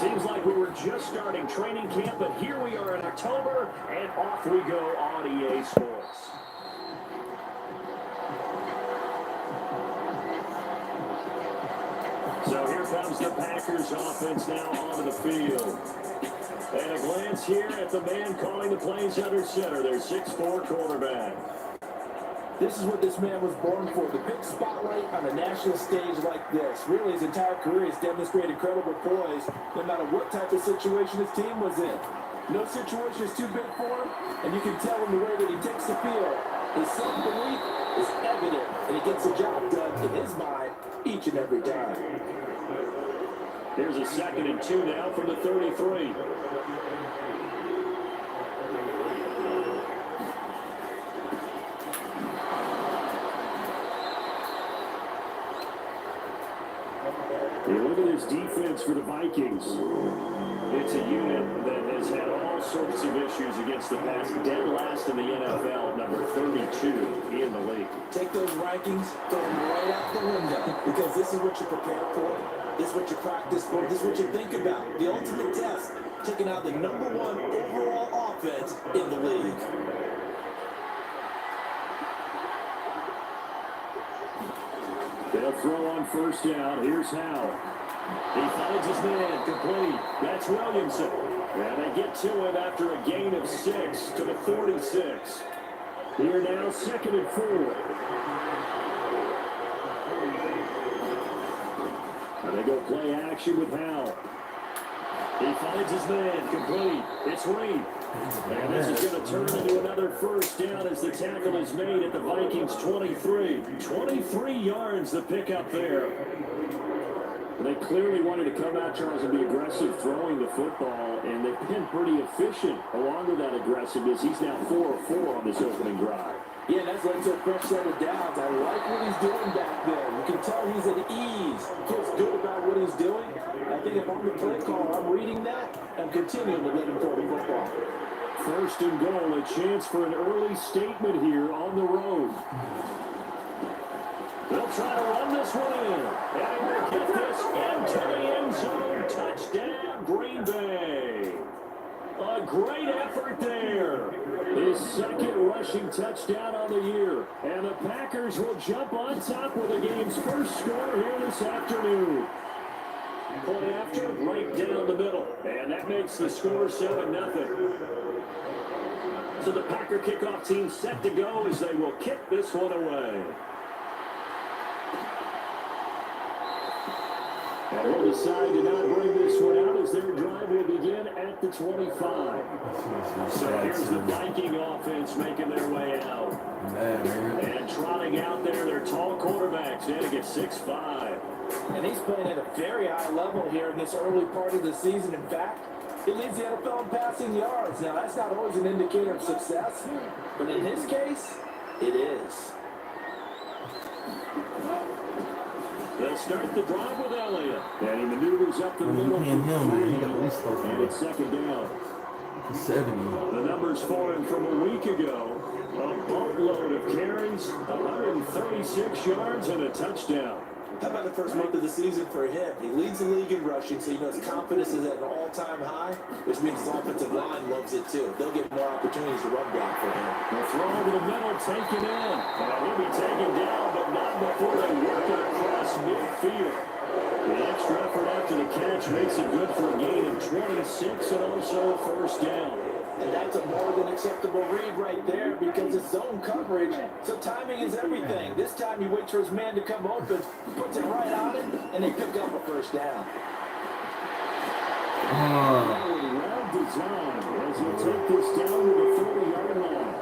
Seems like we were just starting training camp, but here we are in October, and off we go on EA Sports. So here comes the Packers offense now onto the field. And a glance here at the man calling the plays under center, their 6'4" quarterback. This is what this man was born for, the big spotlight on a national stage like this. Really, his entire career has demonstrated incredible poise, no matter what type of situation his team was in. No situation is too big for him, and you can tell in the way that he takes the field. His self-belief is evident, and he gets the job done in his mind each and every time. Here's a 2nd and 2 now from the 33. Look at this defense for the Vikings. It's a unit that has had all sorts of issues against the pass. Dead last in the NFL, number 32 in the league. Take those rankings, throw them right out the window, because this is what you prepare for. This is what you practice for. This is what you think about. The ultimate test, taking out the #1 overall offense in the league. They'll throw on 1st down. Here's Howe. He finds his man complete. That's Williamson. And they get to him after a gain of 6 to the 46. Here now, 2nd and 4. And they go play action with Howe. He finds his man complete. It's Reed. And this is going to turn into another 1st down as the tackle is made at the Vikings 23. 23 yards the pick up there. They clearly wanted to come out, Charles, and be aggressive throwing the football, and they've been pretty efficient along with that aggressiveness. He's now 4 of 4 on this opening drive. Yeah, that's led to a fresh set of downs. I like what he's doing back there. You can tell he's at ease. Feels good about what he's doing. I think if I'm the play caller, I'm reading that and continuing to let him throw the football. 1st and goal, a chance for an early statement here on the road. They'll try to run this one in. And he will get this into the end zone. Touchdown, Green Bay. A great effort there. His 2nd rushing touchdown on the year. And the Packers will jump on top with the game's 1st score here this afternoon. Play after, right down the middle. And that makes the score 7-0. So the Packer kickoff team set to go as they will kick this one away. And they'll decide to not bring this one out as their drive will begin at the 25. So here's the Viking offense making their way out. And trotting out there, their tall quarterbacks, Danica 6'5". And he's playing at a very high level here in this early part of the season. In fact, he leads the NFL in passing yards. Now, that's not always an indicator of success, but in his case, it is. They'll start the drive with Elliott. And he maneuvers up the middle. And it's 2nd down. 70. The numbers for him from a week ago. A boatload of carries, 136 yards, and a touchdown. How about the first month of the season for him? He leads the league in rushing, so you know his confidence is at an all-time high, which means his offensive line loves it too. They'll get more opportunities to run block for him. The throw over the middle, taken in. And he'll be taken down, but not before they work it across midfield. The extra effort after the catch makes it good for a gain of 26 and also a 1st down. And that's a more than acceptable read right there because it's zone coverage, so timing is everything. This time he waits for his man to come open, puts it right on it, and they pick up a 1st down. Round design as he'll take this down to the 40-yard line.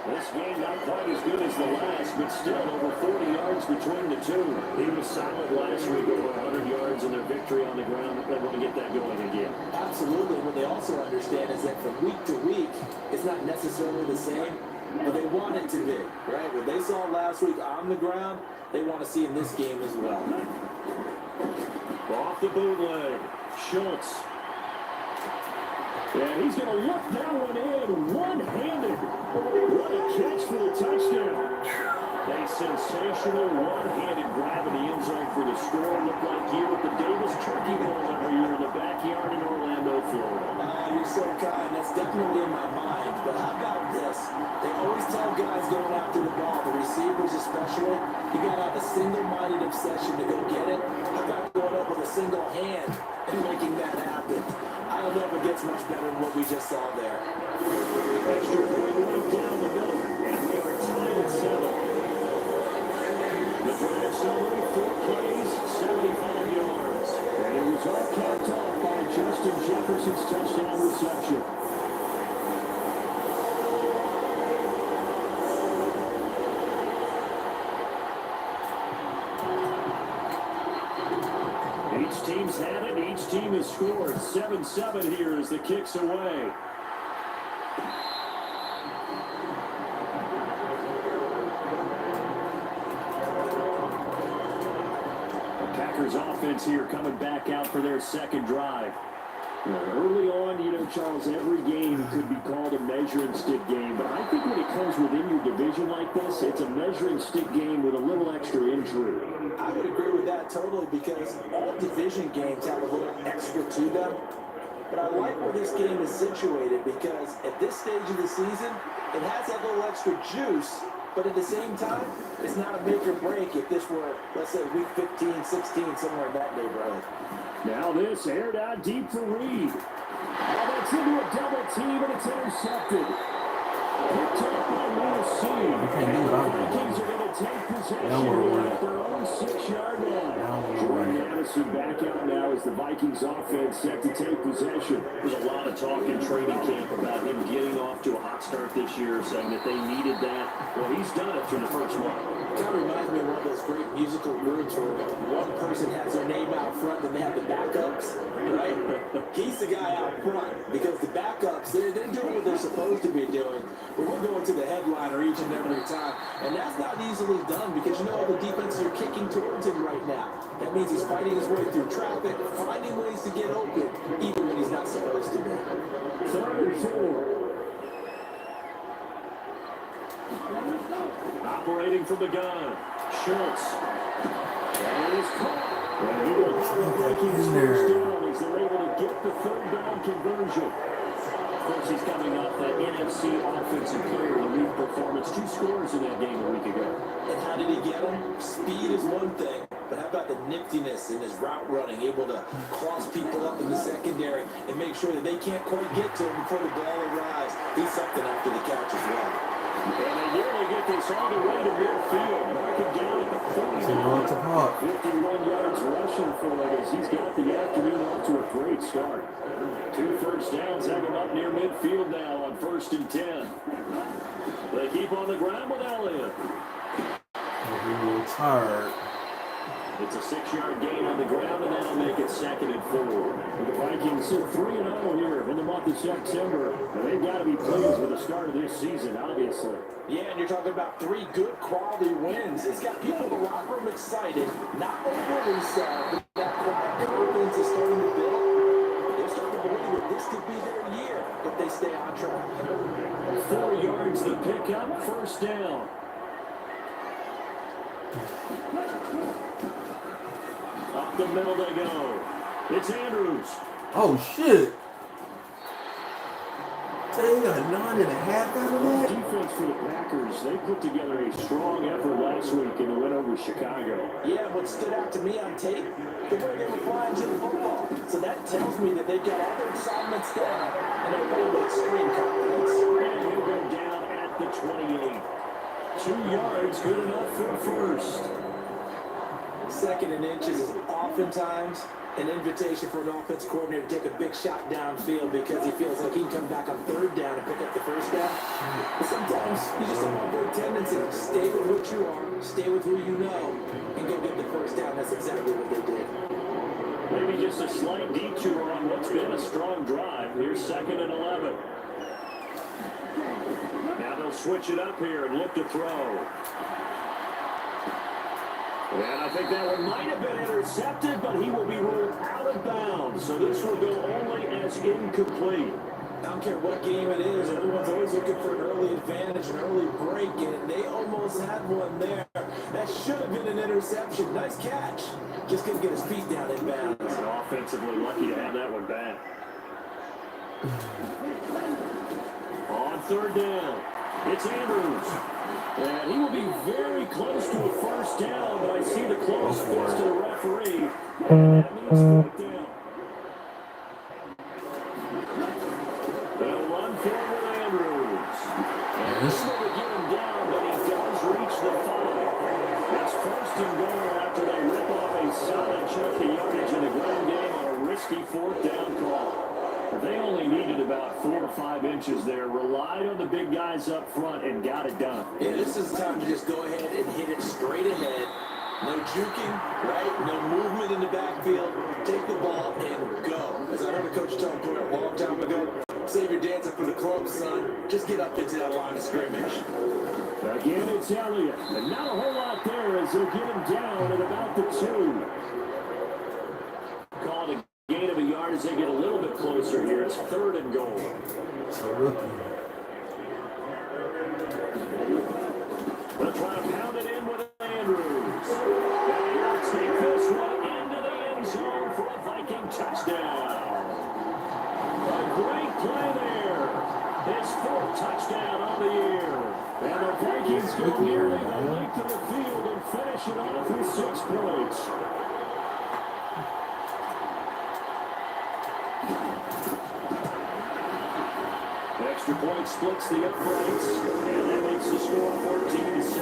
This game not quite as good as the last, but still over 40 yards between the two. He was solid last week, over 100 yards in their victory on the ground. They want to get that going again. Absolutely. What they also understand is that from week to week, it's not necessarily the same, but they want it to be, right? What they saw last week on the ground, they want to see in this game as well. Off the bootleg, Schultz. And he's going to look that one in, one-handed. What a catch for the touchdown. A sensational one-handed grab in the end zone for the score. Looked like here with the Davis turkey ball every year in the backyard. backyard in Orlando, Florida. You're so kind. That's definitely in my mind. But how about this? They always tell guys going after the ball, the receivers especially, you got to have a single-minded obsession to go get it. How about going up with a single hand and making that happen? I don't know if it gets much better than what we just saw there. Extra point right down the middle, and we are tied at 7. The drive summary, 4 plays, 75 yards. And it was all capped off by Justin Jefferson's touchdown reception. Each team's had it. Each team has scored. 7-7 here as the kick's away. Packers offense here coming back out for their second drive. Early on, Charles, every game could be called a measuring stick game, but I think when it comes within your division like this, it's a measuring stick game with a little extra intrigue. I would agree with that totally because all division games have a little extra to them. But I like where this game is situated because at this stage of the season, it has that little extra juice. But at the same time, it's not a make or break if this were, let's say, week 15, 16, somewhere in that neighborhood. Now this aired out deep for Reed. Oh, that's into a double team, and it's intercepted. Picked up by Lunacy. And the Vikings are going to take possession at their own 6-yard line. Jordan Addison back out now as the Vikings offense set to take possession. There's a lot of talk in training camp about him getting off to a hot start this year, saying that they needed that. Well, he's done it through the first month. It kind of reminds me of one of those great musical groups where one person has their name out front and they have the backups, right? He's the guy out front because the backups, they're doing what they're supposed to be doing. But we're going to the headliner each and every time. And that's not easily done because the defenses are kicking towards him right now. That means he's fighting his way through traffic, finding ways to get open, even when he's not supposed to be. 3rd and 4. Operating from the gun. Schultz. And it is caught. And he will have the Vikings first down as they're able to get the 3rd down conversion. Of course, he's coming off that NFC Offensive Player of the Week performance. 2 scores in that game a week ago. And how did he get them? Speed is one thing, but how about the niftiness in his route running, able to cross people up in the secondary and make sure that they can't quite get to him before the ball arrives. He's something after the catch as well. And they nearly get this all the way to midfield. Mark it down at the 49. 51 yards rushing for him as he's got the afternoon off to a great start. 2 first downs have him up near midfield now on 1st and 10. They keep on the ground with Elliott. It's hard. It's a 6-yard gain on the ground, and that'll make it 2nd and 4. The Vikings are 3-0 here in the month of September. And they've got to be pleased with the start of this season, obviously. Yeah, and you're talking about 3 good quality wins. It's got people in the locker room excited, not overly sad, but that quiet confidence is starting to build. They're starting to believe that this could be their year if they stay on track. 4 yards to pick up, 1st down. Up the middle they go. It's Andrews. Oh, shit. So they got a 9.5 out of that? Defense for the Packers, they put together a strong effort last week in the win over Chicago. Yeah, what stood out to me on tape, the way they were flying to the football. So that tells me that they've got all their assignments down and they're playing with extreme confidence. And he'll go down at the 28. 2 yards, good enough for a first. 2nd and inches is oftentimes an invitation for an offense coordinator to take a big shot downfield because he feels like he can come back on 3rd down and pick up the 1st down. But sometimes you just have a good tendency to stay with what you are, stay with who you know, and go get the 1st down. That's exactly what they did. Maybe just a slight detour on what's been a strong drive. Here's 2nd and 11. Now they'll switch it up here and look to throw. And I think that one might have been intercepted, but he will be ruled out of bounds. So this will go only as incomplete. I don't care what game it is, everyone's always looking for an early advantage, an early break, and they almost had one there. That should have been an interception. Nice catch. Just couldn't get his feet down in bounds. The offense defensively. Lucky to have that one back. On third down, it's Andrews. And he will be very close to a first down, but I see the close fist to the referee. And that means fourth down. They'll run forward with Andrews. And this will get him down, but he does reach the 5. That's first and goal after they rip off a solid chunk of yardage in the ground game on a risky fourth down call. They only needed about 4 or 5 inches there, relied on the big guys up front, and got it done. Yeah, this is time to just go ahead and hit it straight ahead. No juking, right? No movement in the backfield. Take the ball and go. As I heard a coach tell me a long time ago, save your dancing for the club, son. Just get up into that line of scrimmage. Again, it's Elliott. And not a whole lot there as they'll get him down at about the 2. Called a gain of a yard as they get a little bit closer here. It's third and goal. So rookie. They'll try to pound it in with Andrews. And he'll take this one into the end zone for a Viking touchdown. A great play there. His 4th touchdown on the year. And the Vikings go nearly the length of the field and finish it off with 6 points. Extra point splits the uprights, and that makes the score 14-7.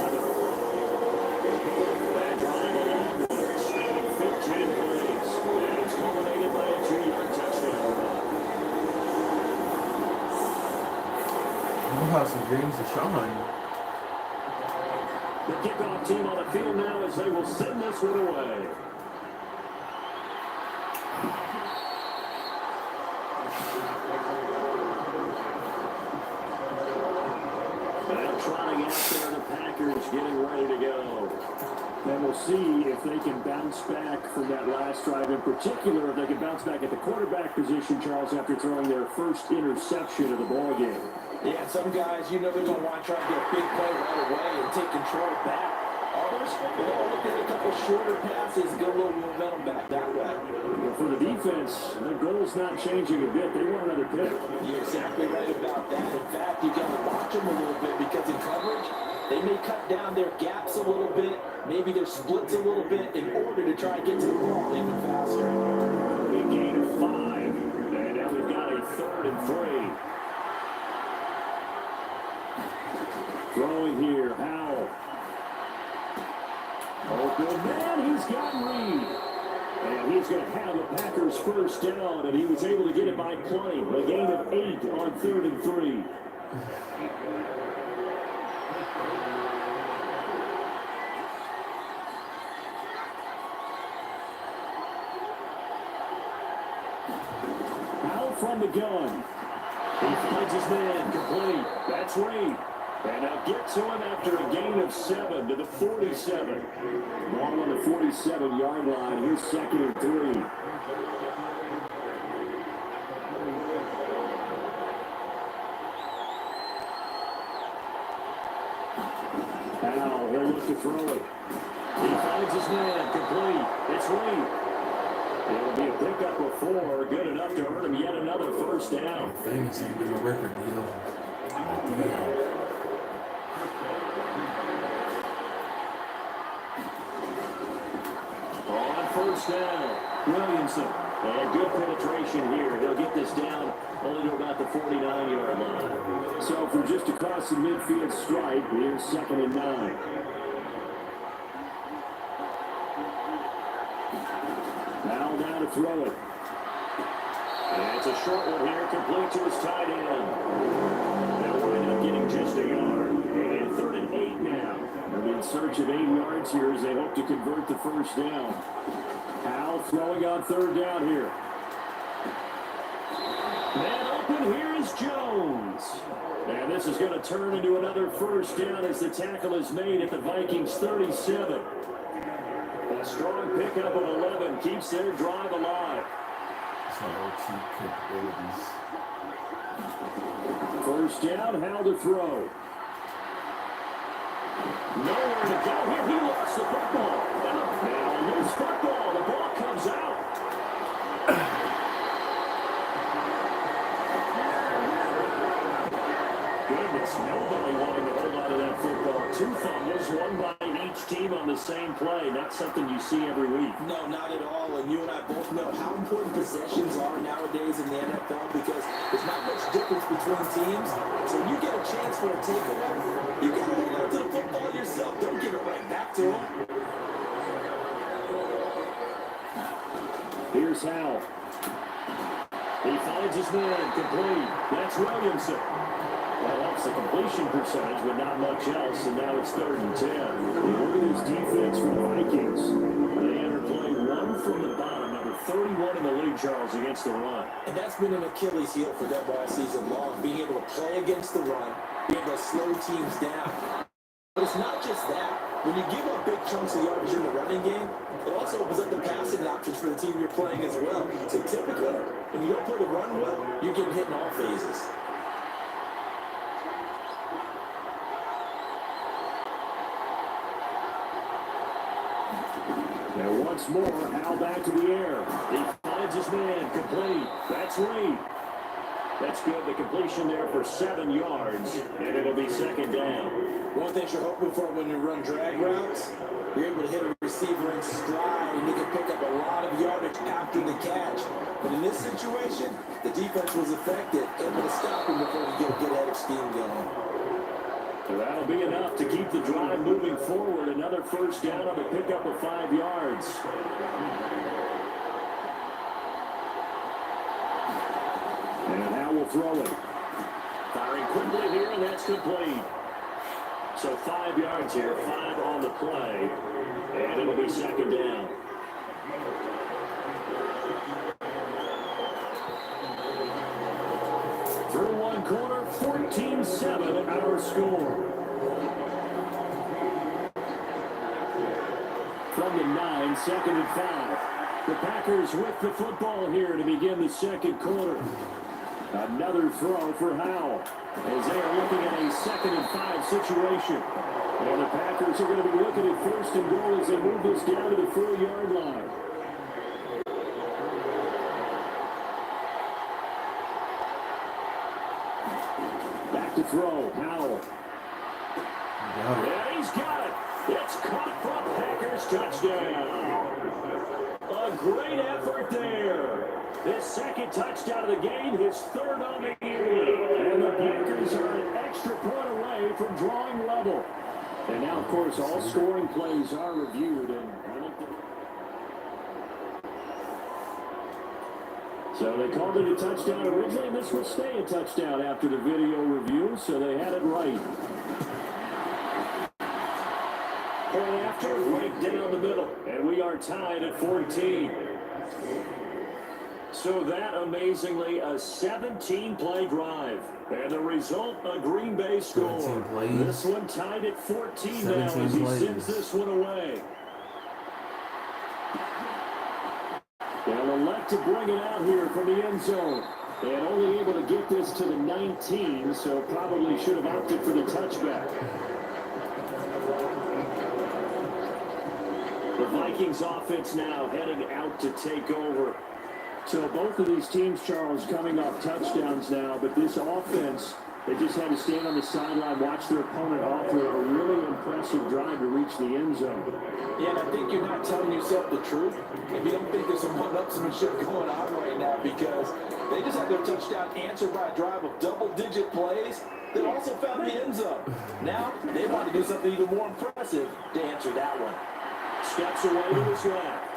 That drive along fit 10 plays, and it's culminated by a 2-yard touchdown run. We'll have some games to shine. The kickoff team on the field now as they will send this one away. Trotting out there, the Packers getting ready to go. And we'll see if they can bounce back from that last drive. In particular, if they can bounce back at the quarterback position, Charles, after throwing their first interception of the ball game. Yeah, some guys, they're going to want to try to get a big play right away and take control back. Others, they're going to look at a couple shorter passes and get a little momentum back that way. Well, for the defense, their goal's not changing a bit. They want another pick. You're exactly right about that. In fact, you've got to watch them a little bit because in coverage, they may cut down their gaps a little bit, maybe their splits a little bit in order to try and get to the ball even faster. A gain of 5, and now we've got a 3rd and 3. Throwing here, Howell. Open man, he's got Reed. And he's going to have the Packers first down, and he was able to get it by playing. A gain of 8 on 3rd and 3. Out from the gun. He finds his man complete. That's Reed. And now get to him after a gain of 7 to the 47. Ball on the 47-yard line. Here's 2nd and 3. Now he'll look to throw it. He finds his man complete. It's Reed. It'll be a pickup of 4. Good enough to earn him yet another first down. Famous ain't been a record deal. On first down, Williamson. And good penetration here. He'll get this down only to about the 49-yard line. So from just across the midfield stripe, here's 2nd and 9. Now down to throw it. And it's a short one here, complete to his tight end. They'll wind up getting just a yard. And 3rd and 8 now. They're in search of 8 yards here as they hope to convert the first down. Howell throwing on 3rd down here. Man open, here is Jones. And this is going to turn into another first down as the tackle is made at the Vikings 37. A strong pickup of 11 keeps their drive alive. First down, Howell to throw. Nowhere to go here. He lost the football. Now loose football. The ball comes out. same play, not something you see every week. No, not at all. And you and I both know how important possessions are nowadays in the NFL because there's not much difference between teams. So when you get a chance for a takeaway, you got to hold on to the football yourself. Don't give it right back to him. Here's Howell. He finds his man complete. That's Williamson. Well, that's the completion percentage, but not much else, and now it's 3rd and 10. Look at this defense for the Vikings. They enter play 1 from the bottom, number 31 in the league, Charles, against the run. And that's been an Achilles heel for them all season long, being able to play against the run, being able to slow teams down. But it's not just that. When you give up big chunks of yardage in the running game, it also opens up the passing options for the team you're playing as well. So typically, when you don't play the run well, you're getting hit in all phases. Now once more, Howell back to the air. He finds his man complete. That's Reed. That's good. The completion there for 7 yards, and it'll be 2nd down. One thing you're hoping for when you run drag routes, you're able to hit a receiver in stride, and you can pick up a lot of yardage after the catch. But in this situation, the defense was effective, able to stop him before he get a good head of steam going. So that'll be enough to keep the drive moving forward. Another 1st down on the pickup of 5 yards. And now we'll throw it. Firing quickly here, and that's complete. So 5 yards here, 5 on the play, and it'll be 2nd down. Through 1 quarter, 14-7 our score. From the 9, 2nd and 5. The Packers with the football here to begin the 2nd quarter. Another throw for Howell as they are looking at a 2nd and 5 situation. And the Packers are going to be looking at 1st and goal as they move this down to the 4-yard line. Back to throw, Howell. And he's got it. It's caught for Packers touchdown. A great effort there. His 2nd touchdown of the game, his 3rd on the year. And the Packers are an extra point away from drawing level. And now, of course, all scoring plays are reviewed. So they called it a touchdown originally, and this will stay a touchdown after the video review, so they had it right. Point after, right down the middle, and we are tied at 14. So that, amazingly, a 17-play drive. And the result, a Green Bay score. This one tied at 14 now as he sends this one away. They'll elect to bring it out here from the end zone. And only able to get this to the 19, so probably should have opted for the touchback. The Vikings offense now heading out to take over. So both of these teams, Charles, coming off touchdowns now, but this offense, they just had to stand on the sideline, watch their opponent offer a really impressive drive to reach the end zone. Yeah, and I think you're not telling yourself the truth if you don't think there's some one-upsmanship going on right now, because they just had their touchdown answered by a drive of double-digit plays that also found the end zone. Now, they want to do something even more impressive to answer that one. Steps away to his left.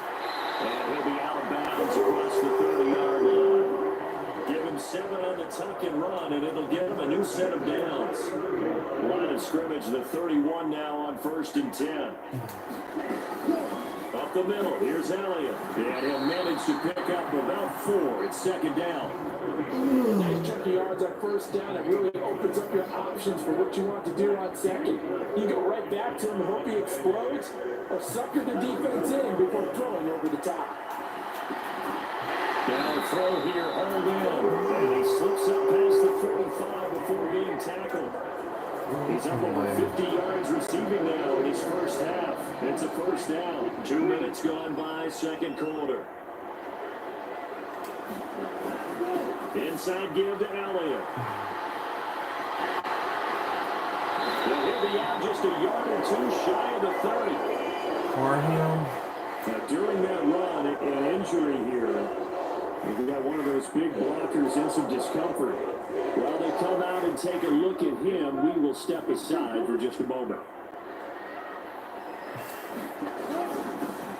And he'll be out of bounds across the 30-yard line. Give him 7 on the tuck and run, and it'll give him a new set of downs. Line of scrimmage, the 31 now on 1st and 10. Up the middle, here's Elliott. And he'll manage to pick up about 4. It's 2nd down. Nice chunk of yards on 1st down. It really opens up your options for what you want to do on 2nd. You go right back to him and hope he explodes, or sucker the defense in before throwing over the top. Now throw here, hold in. And he slips up past the 45 before being tackled. He's up over 50 yards receiving now in his first half. It's a 1st down. 2 minutes gone by, 2nd quarter. Inside give to Elliott. He'll hit the now just a yard or two shy of the 30. For him. Now, during that run, an injury here. We've got one of those big blockers in some discomfort. While they come out and take a look at him, we will step aside for just a moment.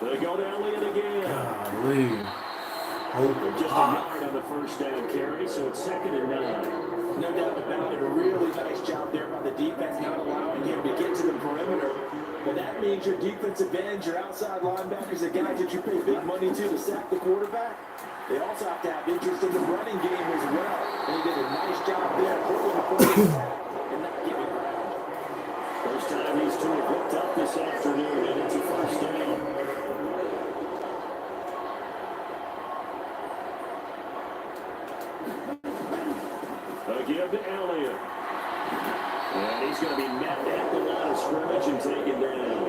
They go to Elliott again. Golly. Just a yard on the first down carry, so it's 2nd and 9. No doubt about it. A really nice job there by the defense, not allowing him to get to the perimeter. But that means your defensive ends, your outside linebackers, the guys that you pay big money to sack the quarterback, they also have to have interest in the running game as well. And he did a nice job there, holding the quarterback and not giving ground. First time these two have hooked up this afternoon, and it's a first down. Give to Elliott. And he's going to be met at the line of scrimmage and taken down.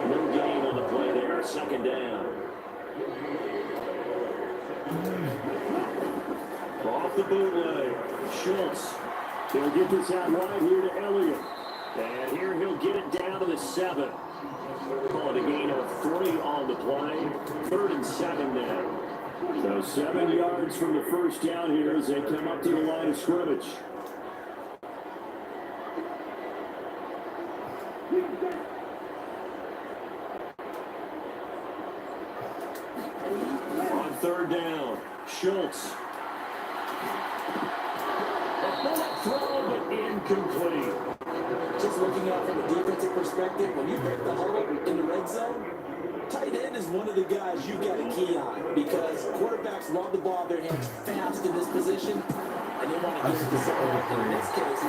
No gain on the play there, 2nd down. Off the bootleg, Schultz. He'll get this out wide here to Elliott. And here he'll get it down to the 7. Call it a gain of 3 on the play. 3rd and 7 now. So 7 yards from the first down here as they come up to the line of scrimmage. On 3rd down, Schultz. A bullet throw, but incomplete. Just looking out from a defensive perspective, when you break the huddle in the red zone, tight end is one of the guys you got to key on because quarterbacks love the ball in their hands fast in this position, and they want to get it to someone. And in this case, the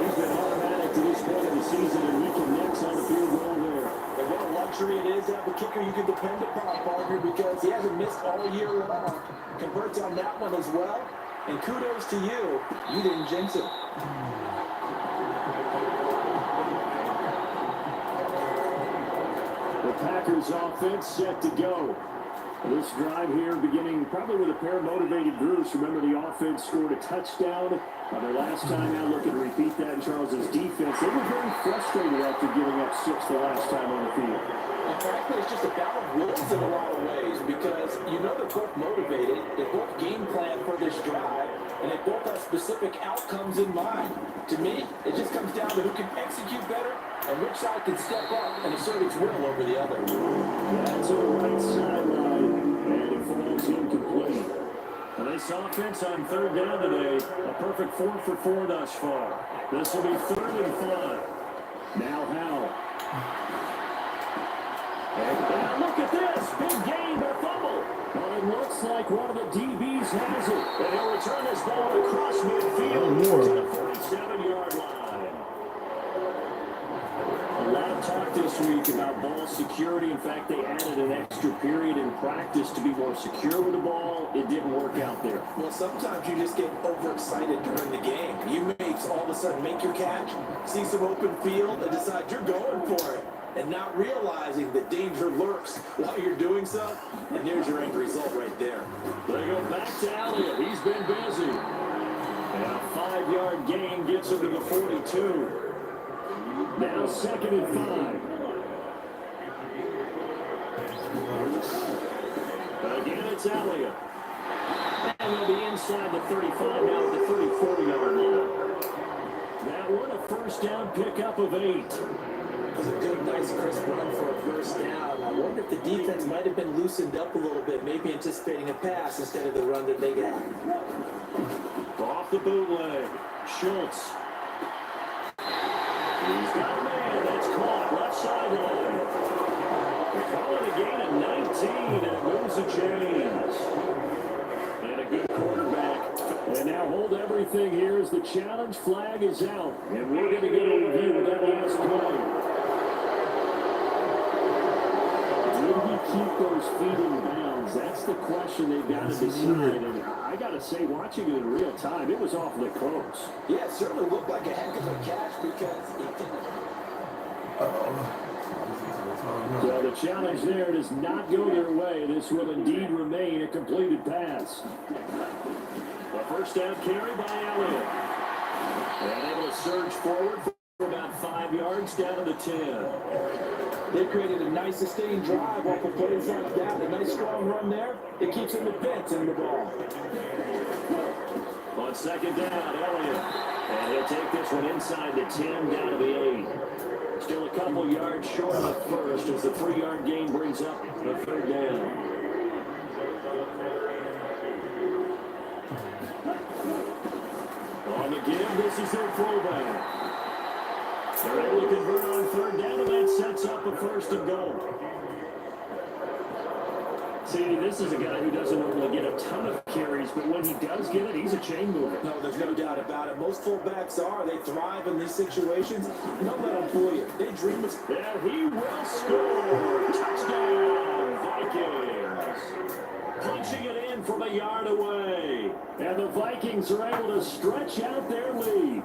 He's been automatic to this point of the season, and he connects on the field goal there. And what a luxury it is to have a kicker you can depend upon, partner, because he hasn't missed all year long. Converts on that one as well. And kudos to you. You didn't jinx it. The Packers offense set to go. This drive here beginning probably with a pair of motivated Bruce. Remember, the offense scored a touchdown on their last time out. Looking to repeat that in Charles's defense. They were very frustrated after giving up 6 the last time on the field. And frankly, it's just a battle of wills in a lot of ways because you know they're both motivated. They both game plan for this drive, and they both have specific outcomes in mind. To me, it just comes down to who can execute better and which side can step up and assert its will over the other. That's a right sideline, and it falls incomplete. And this offense on 3rd down today, a perfect 4 for 4 thus far. This will be 3rd and 5. Now Howell. And look at this, big gain, but fumble. Well, it looks like one of the DBs has it. And he'll return this ball across midfield to the 47-yard line. A lot of talk this week about ball security. In fact, they added an extra period in practice to be more secure with the ball. It didn't work out there. Well, sometimes you just get overexcited during the game. You may all of a sudden make your catch, see some open field, and decide you're going for it. And not realizing that danger lurks while you're doing so. And there's your end result right there. They go back to Elliott. He's been busy. And a 5-yard gain gets him to the 42. Now 2nd and 5. Again, it's Elliott. And they'll be inside the 35 now at the 34-yard line. That one a first down pickup of 8. It was a good, nice, crisp run for a first down. I wonder if the defense might have been loosened up a little bit, maybe anticipating a pass instead of the run that they got. Off the bootleg, Schultz. He's got a man that's caught left sideline. They call it a gain of 19, and it moves the chains. And a good quarterback. And now hold everything here as the challenge flag is out. And we're going to get a review of that last play. Did he keep those feet in bounds? That's the question they've got to decide. And I got to say, watching it in real time, it was awfully close. Yeah, it certainly looked like a heck of a catch because it didn't. Well, the challenge there does not go their way. This will indeed remain a completed pass. A first down carry by Elliott. And able to surge forward for about 5 yards down to the 10. They created a nice sustained drive off of plays like that. A nice strong run there. It keeps them advancing the ball. On second down, Elliott. And he'll take this one inside the 10 down to the 8. Still a couple yards short of the first as the 3-yard gain brings up the third down. On the give, this is their throwback. They're able to convert on third down, and that sets up a first and goal. See, this is a guy who doesn't normally get a ton of carries, but when he does get it, he's a chain mover. No, there's no doubt about it. Most fullbacks are. They thrive in these situations. Don't let them fool you. They dream of... And he will score. Touchdown, Vikings. Punching it in from a yard away. And the Vikings are able to stretch out their lead.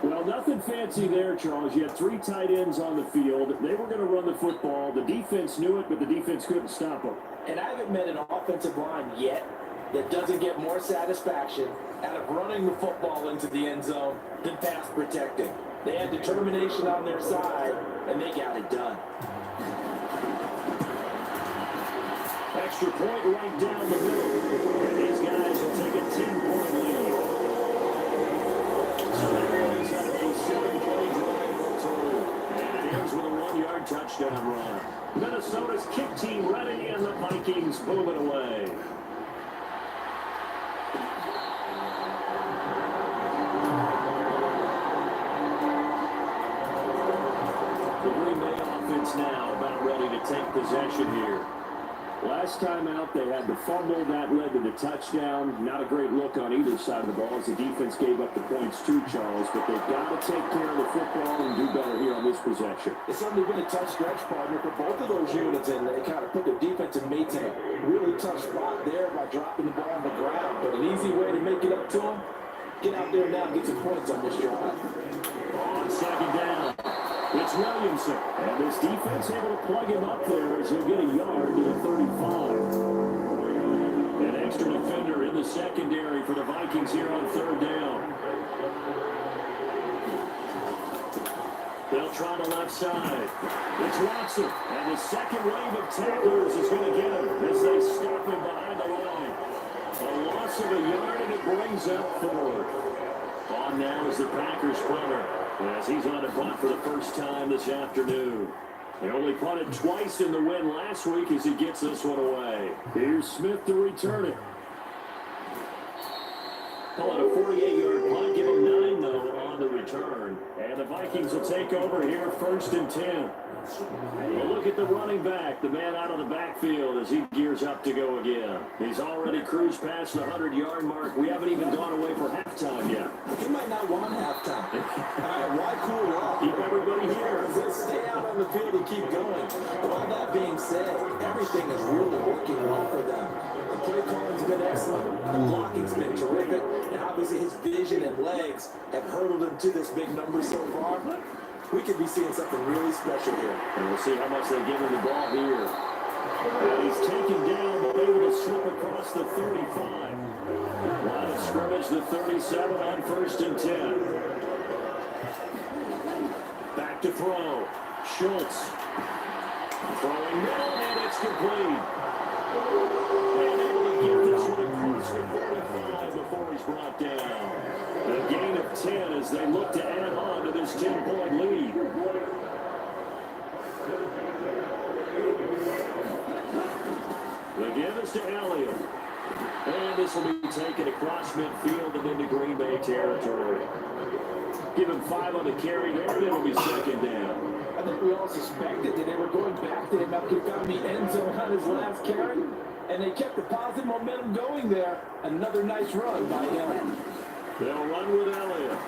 Well, nothing fancy there, Charles. You had 3 tight ends on the field. They were going to run the football. The defense knew it, but the defense couldn't stop them. And I haven't met an offensive line yet that doesn't get more satisfaction out of running the football into the end zone than pass protecting. They had determination on their side, and they got it done. Extra point right down the middle. And these guys will take a 10-point lead. So that is a 7-play drive total. And it ends with a 1-yard touchdown run. Minnesota's kick team ready, and the Vikings boom it away. The Green Bay offense now about ready to take possession here. Last time out, they had the fumble that led to the touchdown. Not a great look on either side of the ball as the defense gave up the points too, Charles. But they've got to take care of the football and do better here on this possession. It's certainly been a tough stretch, partner, for both of those units, and they kind of put their defensive mates in a really tough spot there by dropping the ball on the ground. But an easy way to make it up to them, get out there now and get some points on this drive. On second down, it's Williamson. And this defense able to plug him up there as he'll get a yard to the 35. An extra defender in the secondary for the Vikings here on third down. They'll try the left side. It's Watson. And the second wave of tacklers is going to get him as they stop him behind the line. A loss of a yard, and it brings up 4. On now is the Packers punter, as he's on a punt for the first time this afternoon. They only punted twice in the win last week as he gets this one away. Here's Smith to return it. Call it a 48-yard punt. Give him 9, though, on the return. And the Vikings will take over here first and 10. Well, look at the running back, the man out of the backfield as he gears up to go again. He's already cruised past the 100-yard mark. We haven't even gone away for halftime yet. He might not want halftime. Why cool off? Keep everybody here. Just stay out on the field and keep going. But all that being said, everything is really working well for them. The play calling's been excellent. The blocking's been terrific. And obviously his vision and legs have hurdled him to this big number so far. We could be seeing something really special here. And we'll see how much they give him the ball here. And he's taken down, but able to slip across the 35. Line of scrimmage, the 37 on first and 10. Back to throw. Schultz. Throwing middle, and it's complete. And able to get this one across the 45 before he's brought down. A gain of 10 as they look to add on to this 10-point lead. The give is to Elliott. And this will be taken across midfield and into Green Bay territory. Give him 5 on the carry there, and it'll be second down. I think we all suspected that they were going back to him after he found the end zone on his last carry. And they kept the positive momentum going there. Another nice run by him. They'll run with Elliott.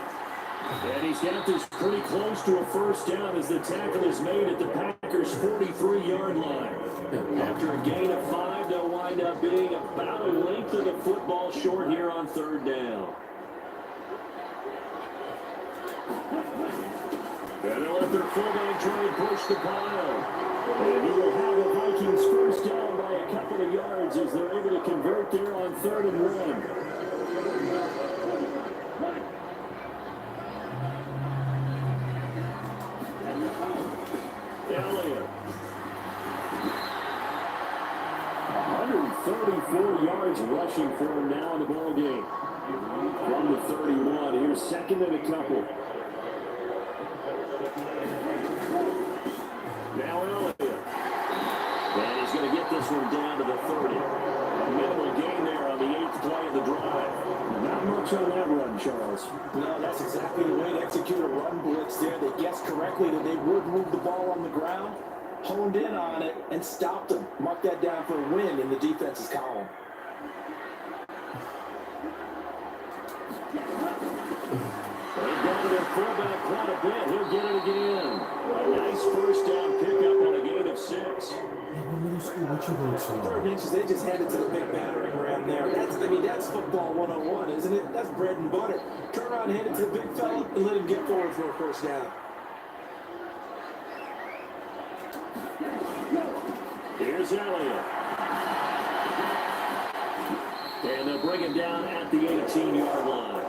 And he's got this pretty close to a first down as the tackle is made at the Packers' 43-yard line. After a gain of 5, they'll wind up being about a length of the football short here on third down. And they'll have with their fullback trying to push the pile. And he will have the Vikings first down by a couple of yards as they're able to convert there on 3rd and 1. Elliott. 134 yards rushing for him now in the ball game. From the 31, here's 2nd and a couple. Now Elliott. And he's going to get this one down to the 30. A minimal gain there on the 8th play of the drive. Not much on that run, Charles. No, that's exactly the way to execute a run blitz there. They guessed correctly that they would move the ball on the ground, honed in on it, and stopped them. Mark that down for a win in the defense's column. They've gone to their fullback quite a bit. He'll get it again. A nice first down pickup on a gain of 6. What you going to? 3rd inches, they just headed to the big battering ram there. That's football 101, isn't it? That's bread and butter. Turn around, hand it to the big fella, and let him get forward for a first down. Here's Elliott. And they'll bring him down at the 18-yard line.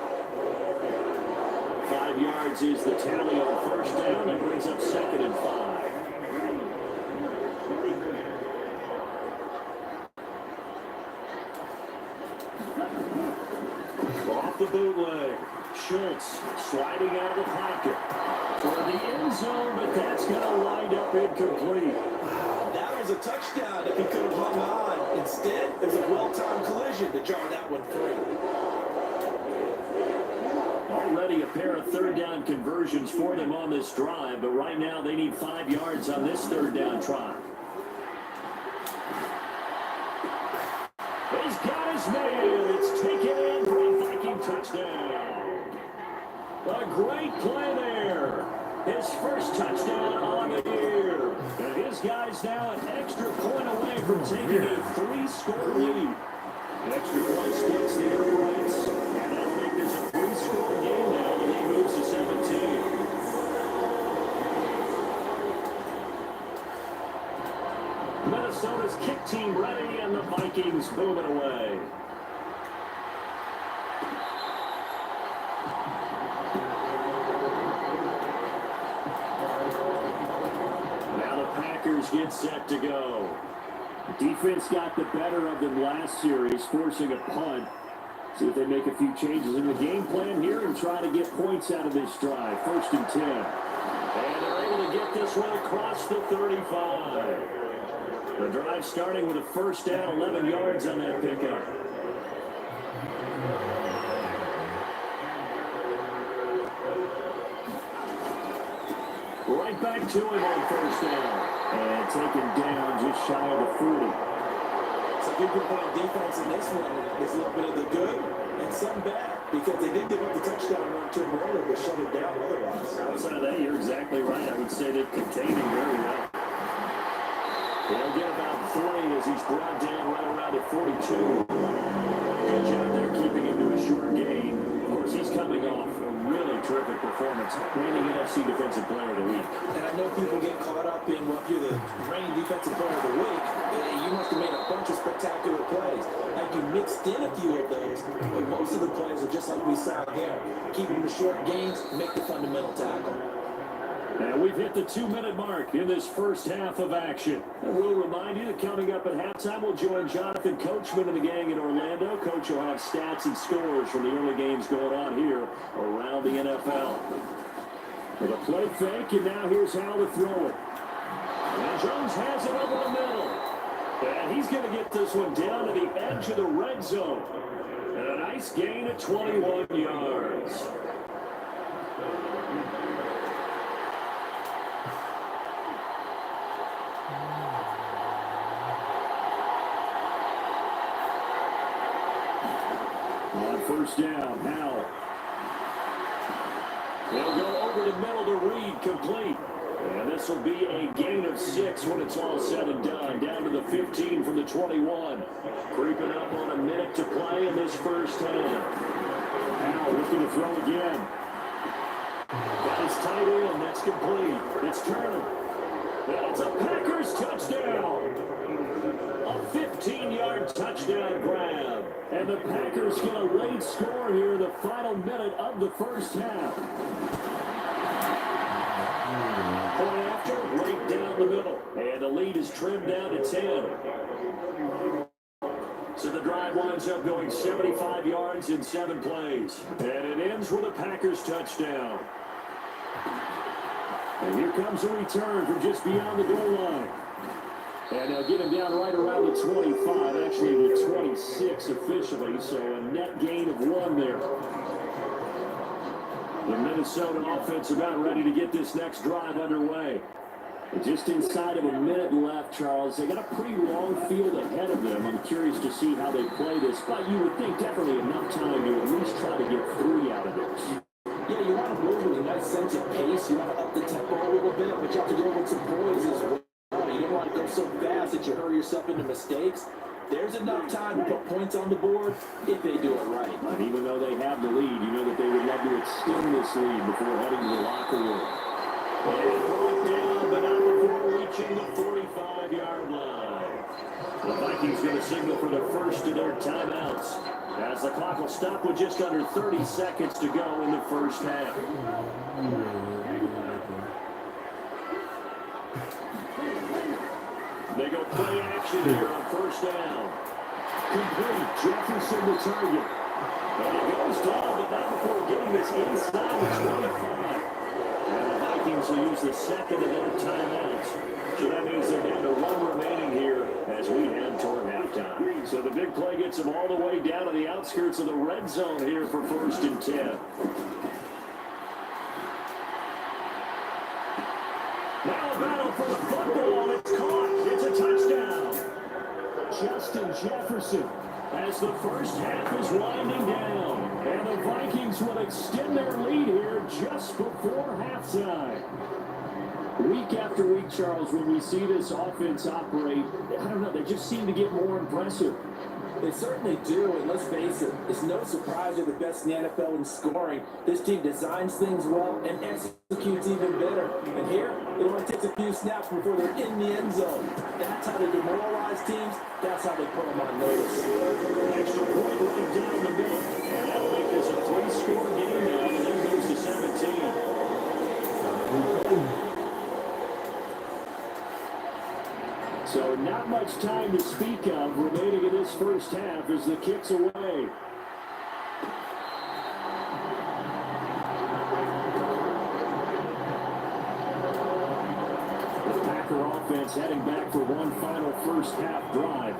5 yards is the tally on first down. That brings up 2nd and 5. Off the bootleg. Schultz sliding out of the pocket for the end zone, but that's going to wind up incomplete. That was a touchdown if he could have hung on. Instead, there's a well-timed collision to jar that one free. Already a pair of 3rd down conversions for them on this drive, but right now they need 5 yards on this 3rd down try. He's got his man. It's taken in for a Viking touchdown. A great play there. His first touchdown on the year. And his guy's now an extra point away from taking a 3-score lead. An extra point splits the air rights. And that'll make this a 3-score game now. The lead moves to 17. Minnesota's kick team ready, and the Vikings moving away. Now the Packers get set to go. Defense got the better of them last series, forcing a punt. See if they make a few changes in the game plan here and try to get points out of this drive. 1st and 10. And they're able to get this one across the 35. The drive starting with a first down, 11 yards on that pickup. Right back to him on first down. And taken down just shy of the 40. So people playing defense in this one is a little bit of the good and some bad, because they did give up the touchdown run to him earlier, but shut it down otherwise. Outside of that, you're exactly right. I would say they've contained him very well. They'll get about 3 as he's brought down right around at 42. Good job there keeping him to a short gain. Of course, he's coming off a really terrific performance, winning NFC Defensive Player of the Week. And I know people get caught up in, well, if you're the reigning Defensive Player of the Week, you must have made a bunch of spectacular plays. Like, you mixed in a few of those, but most of the plays are just like we saw here. Keep them to short gains, make the fundamental tackle. And we've hit the 2-minute mark in this first half of action. And we'll remind you that coming up at halftime, we'll join Jonathan Coachman and the gang in Orlando. Coach will have stats and scores from the early games going on here around the NFL. With a play fake, and now here's how to throw it. And Jones has it over the middle. And he's going to get this one down to the edge of the red zone. And a nice gain of 21 yards. On first down, Howell. They'll go over the middle to Reed, complete. And this will be a gain of 6 when it's all said and done. Down to the 15 from the 21. Creeping up on a minute to play in this first half. Howell looking to throw again. Got his tight end. That's complete. It's Turner. That's a Packers touchdown. A 15-yard touchdown grab. And the Packers get a late score here in the final minute of the first half. Point after, right down the middle. And the lead is trimmed down to 10. So the drive winds up going 75 yards in 7 plays. And it ends with a Packers touchdown. And here comes a return from just beyond the goal line. And they'll get him down right around the 25, actually the 26 officially, so a net gain of 1 there. The Minnesota offense about ready to get this next drive underway. Just inside of a minute left, Charles. They got a pretty long field ahead of them. I'm curious to see how they play this, but you would think definitely enough time to at least try to get 3 out of this. Yeah, you want to move with a nice sense of pace. You want to up the tempo a little bit, but you have to go with some poise as well. You don't want to go so fast that you hurry yourself into mistakes. There's enough time to put points on the board if they do it right. And even though they have the lead, you know that they would love to extend this lead before heading to the locker room. And brought down, but not before reaching the 45-yard line. The Vikings going to signal for the first of their timeouts, as the clock will stop with just under 30 seconds to go in the first half. They go play action here on first down. Complete. Jefferson the target. And it goes down, but not before getting this inside the 25. And the Vikings will use the second of their timeouts. So that means they're down to 1 remaining here as we head toward halftime. So the big play gets them all the way down to the outskirts of the red zone here for 1st and 10. Now a battle for the football. It's caught. It's a touchdown. Justin Jefferson as the first half is winding down. And the Vikings will extend their lead here just before halftime. Week after week, Charles, when we see this offense operate, I don't know, they just seem to get more impressive. They certainly do, and let's face it, it's no surprise they're the best in the NFL in scoring. This team designs things well and executes even better. And here, it only takes a few snaps before they're in the end zone. That's how they demoralize teams. That's how they put them on notice. Extra point right down the middle. And that'll make this a 3-score game now, and then goes to 17. So not much time to speak of remaining in this first half as the kick's away. The Packer offense heading back for one final first half drive.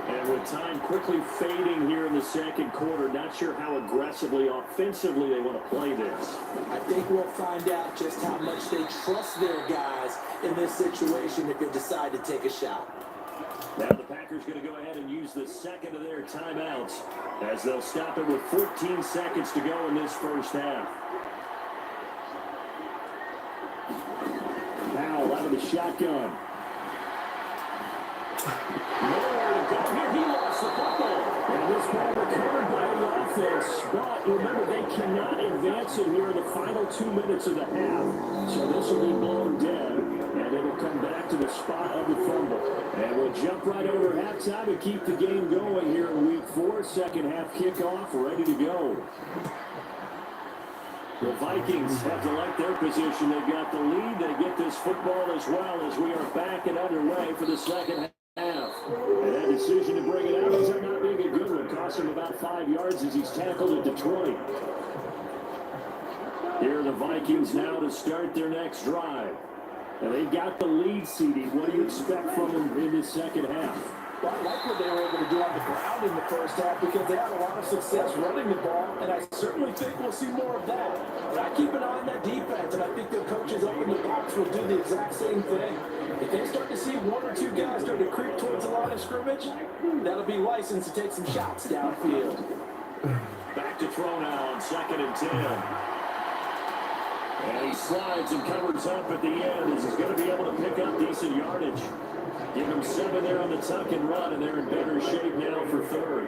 And with time quickly fading here in the second quarter, not sure how aggressively, offensively they want to play this. I think we'll find out just how much they trust their guys in this situation if they decide to take a shot. Now the Packers going to go ahead and use the second of their timeouts as they'll stop it with 14 seconds to go in this first half. Powell out of the shotgun. Nowhere to go here. He lost the football. And this ball recovered by the offense. But remember, they cannot advance it here in the final 2 minutes of the half. So this will be blown dead. And it'll come back to the spot of the fumble. And we'll jump right over halftime and keep the game going here in week 4. Second half kickoff, ready to go. The Vikings have to like their position. They've got the lead. They get this football as well as we are back and underway for the second half. And that decision to bring it out ends up not being a good one. Cost him about 5 yards as he's tackled at Detroit. Here are the Vikings now to start their next drive. And they've got the lead seeding. What do you expect from them in the second half? Well, I like what they were able to do on the ground in the first half because they had a lot of success running the ball, and I certainly think we'll see more of that. But I keep an eye on that defense, and I think their coaches up in the box will do the exact same thing. If they start to see 1 or 2 guys start to creep towards the line of scrimmage, that'll be license to take some shots downfield. Back to throw now on 2nd and 10. And he slides and covers up at the end as he's going to be able to pick up decent yardage. Give him 7 there on the tuck and run, and they're in better shape now for 3rd.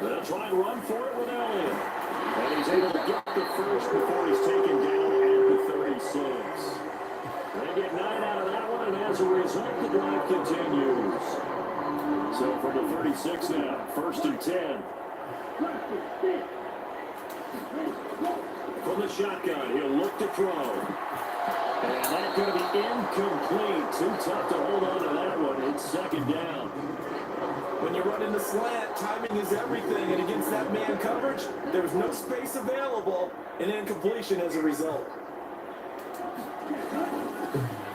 They'll try and run for it with Elliott. And he's able to get the first before he's taken down at the 36. They get 9 out of that one, and as a result, the drive continues. So from the 36 now, 1st and 10. From the shotgun, he'll look to throw. And that's going to be incomplete. Too tough to hold on to that one. It's 2nd down. When you run in the slant, timing is everything, and against that man coverage, there's no space available, and incompletion as a result.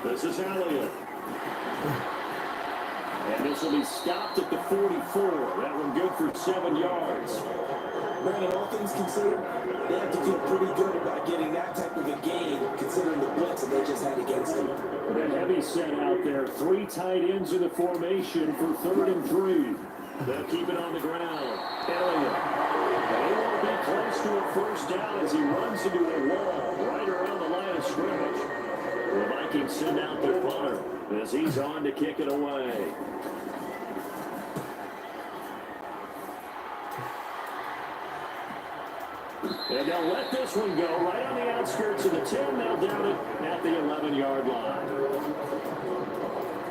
This is Elliott. And this will be stopped at the 44. That one good for 7 yards. Brandon, all things considered, they have to feel pretty good about getting that type of a gain, considering the blitz that they just had against them. The heavy set out there. 3 tight ends in the formation for 3rd and 3. They'll keep it on the ground. Elliott. He won't be close to a 1st down as he runs into a wall right around the line of scrimmage. The Vikings send out their punter as he's on to kick it away. And they'll let this one go right on the outskirts of the 10. They'll down it at the 11-yard line.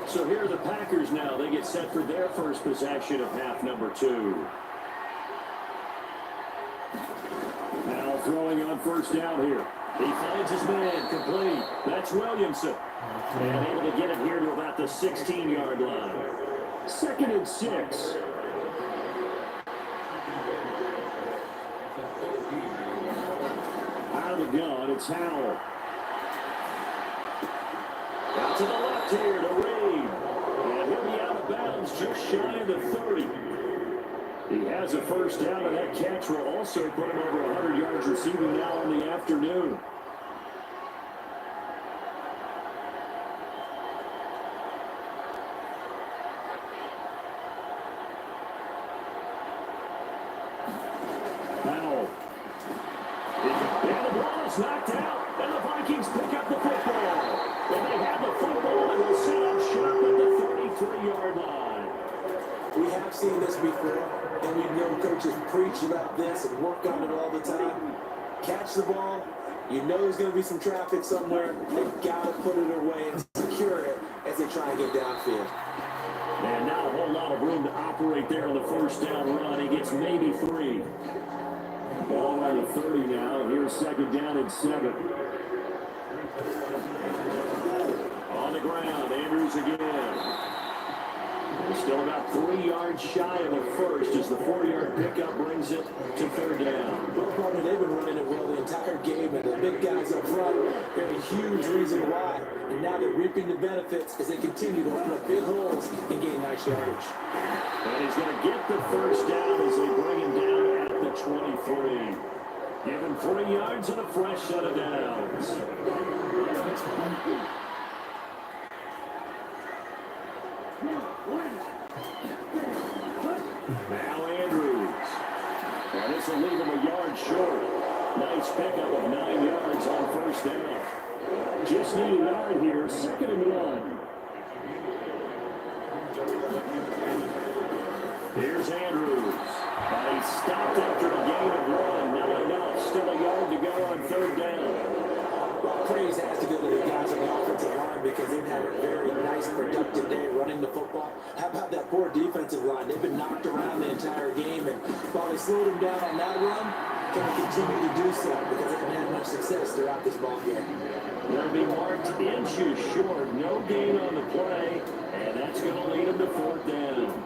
So here are the Packers now. They get set for their first possession of half number 2. Now throwing on 1st down here. He finds his man complete. That's Williamson. And able to get it here to about the 16-yard line. 2nd and 6. Out of the gun, it's Howell. Out to the left here to Reed. And he'll be out of bounds just shy of the 30. He has a 1st down, and that catch will also put him over 100 yards receiving now in the afternoon. Knocked out, and the Vikings pick up the football. And they have the football and will set up shop at the 33-yard line. We have seen this before, and we know coaches preach about this and work on it all the time. Catch the ball, you know there's going to be some traffic somewhere. They've got to put it away and secure it as they try and get downfield. And not a whole lot of room to operate there on the 1st down run. He gets maybe 3. Ball on the 30 now. Here's 2nd down and 7. On the ground, Andrews again. They're still about 3 yards shy of the 1st as the 4-yard pickup brings it to 3rd down. Well, partner, they've been running it well the entire game, and the big guys up front are a huge reason why. And now they're reaping the benefits as they continue to open up big holes and gain nice yardage. And he's going to get the 1st down as they bring him down at the 23. Give him 3 yards and a fresh set of downs. Now Andrews. And this will leave him a yard short. Nice pickup of 9 yards on 1st down. Just need a yard here, 2nd and 1. Here's Andrews. And he stopped after a gain of 1. Not enough. Still a yard to go on 3rd down. Well, praise has to go to the guys on the offensive line because they've had a very nice, productive day running the football. How about that poor defensive line? They've been knocked around the entire game, and while they slowed them down on that run, can continue to do so because they haven't had much success throughout this ball game. They'll be marked inches short. No gain on the play, and that's going to lead them to 4th down.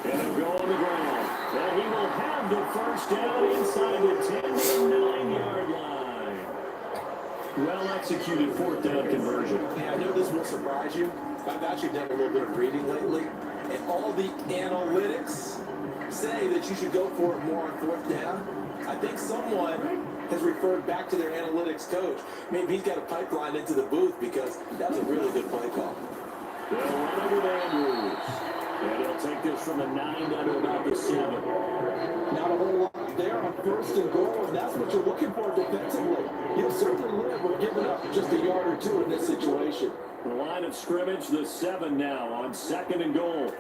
And he'll go on the ground. And he will have the 1st down inside the 10 to 9-yard line. Well executed 4th down conversion. Yeah, I know this will surprise you. I've actually done a little bit of reading lately, and all the analytics say that you should go for it more on 4th down. I think someone has referred back to their analytics coach. Maybe he's got a pipeline into the booth because that was a really good play call. They'll run it with Andrews. And he'll take this from the 9 down to about the 7. Not a whole lot there on 1st and goal, and that's what you're looking for defensively. You'll certainly live with giving up just a yard or 2 in this situation. The line of scrimmage, the 7 now on 2nd and goal.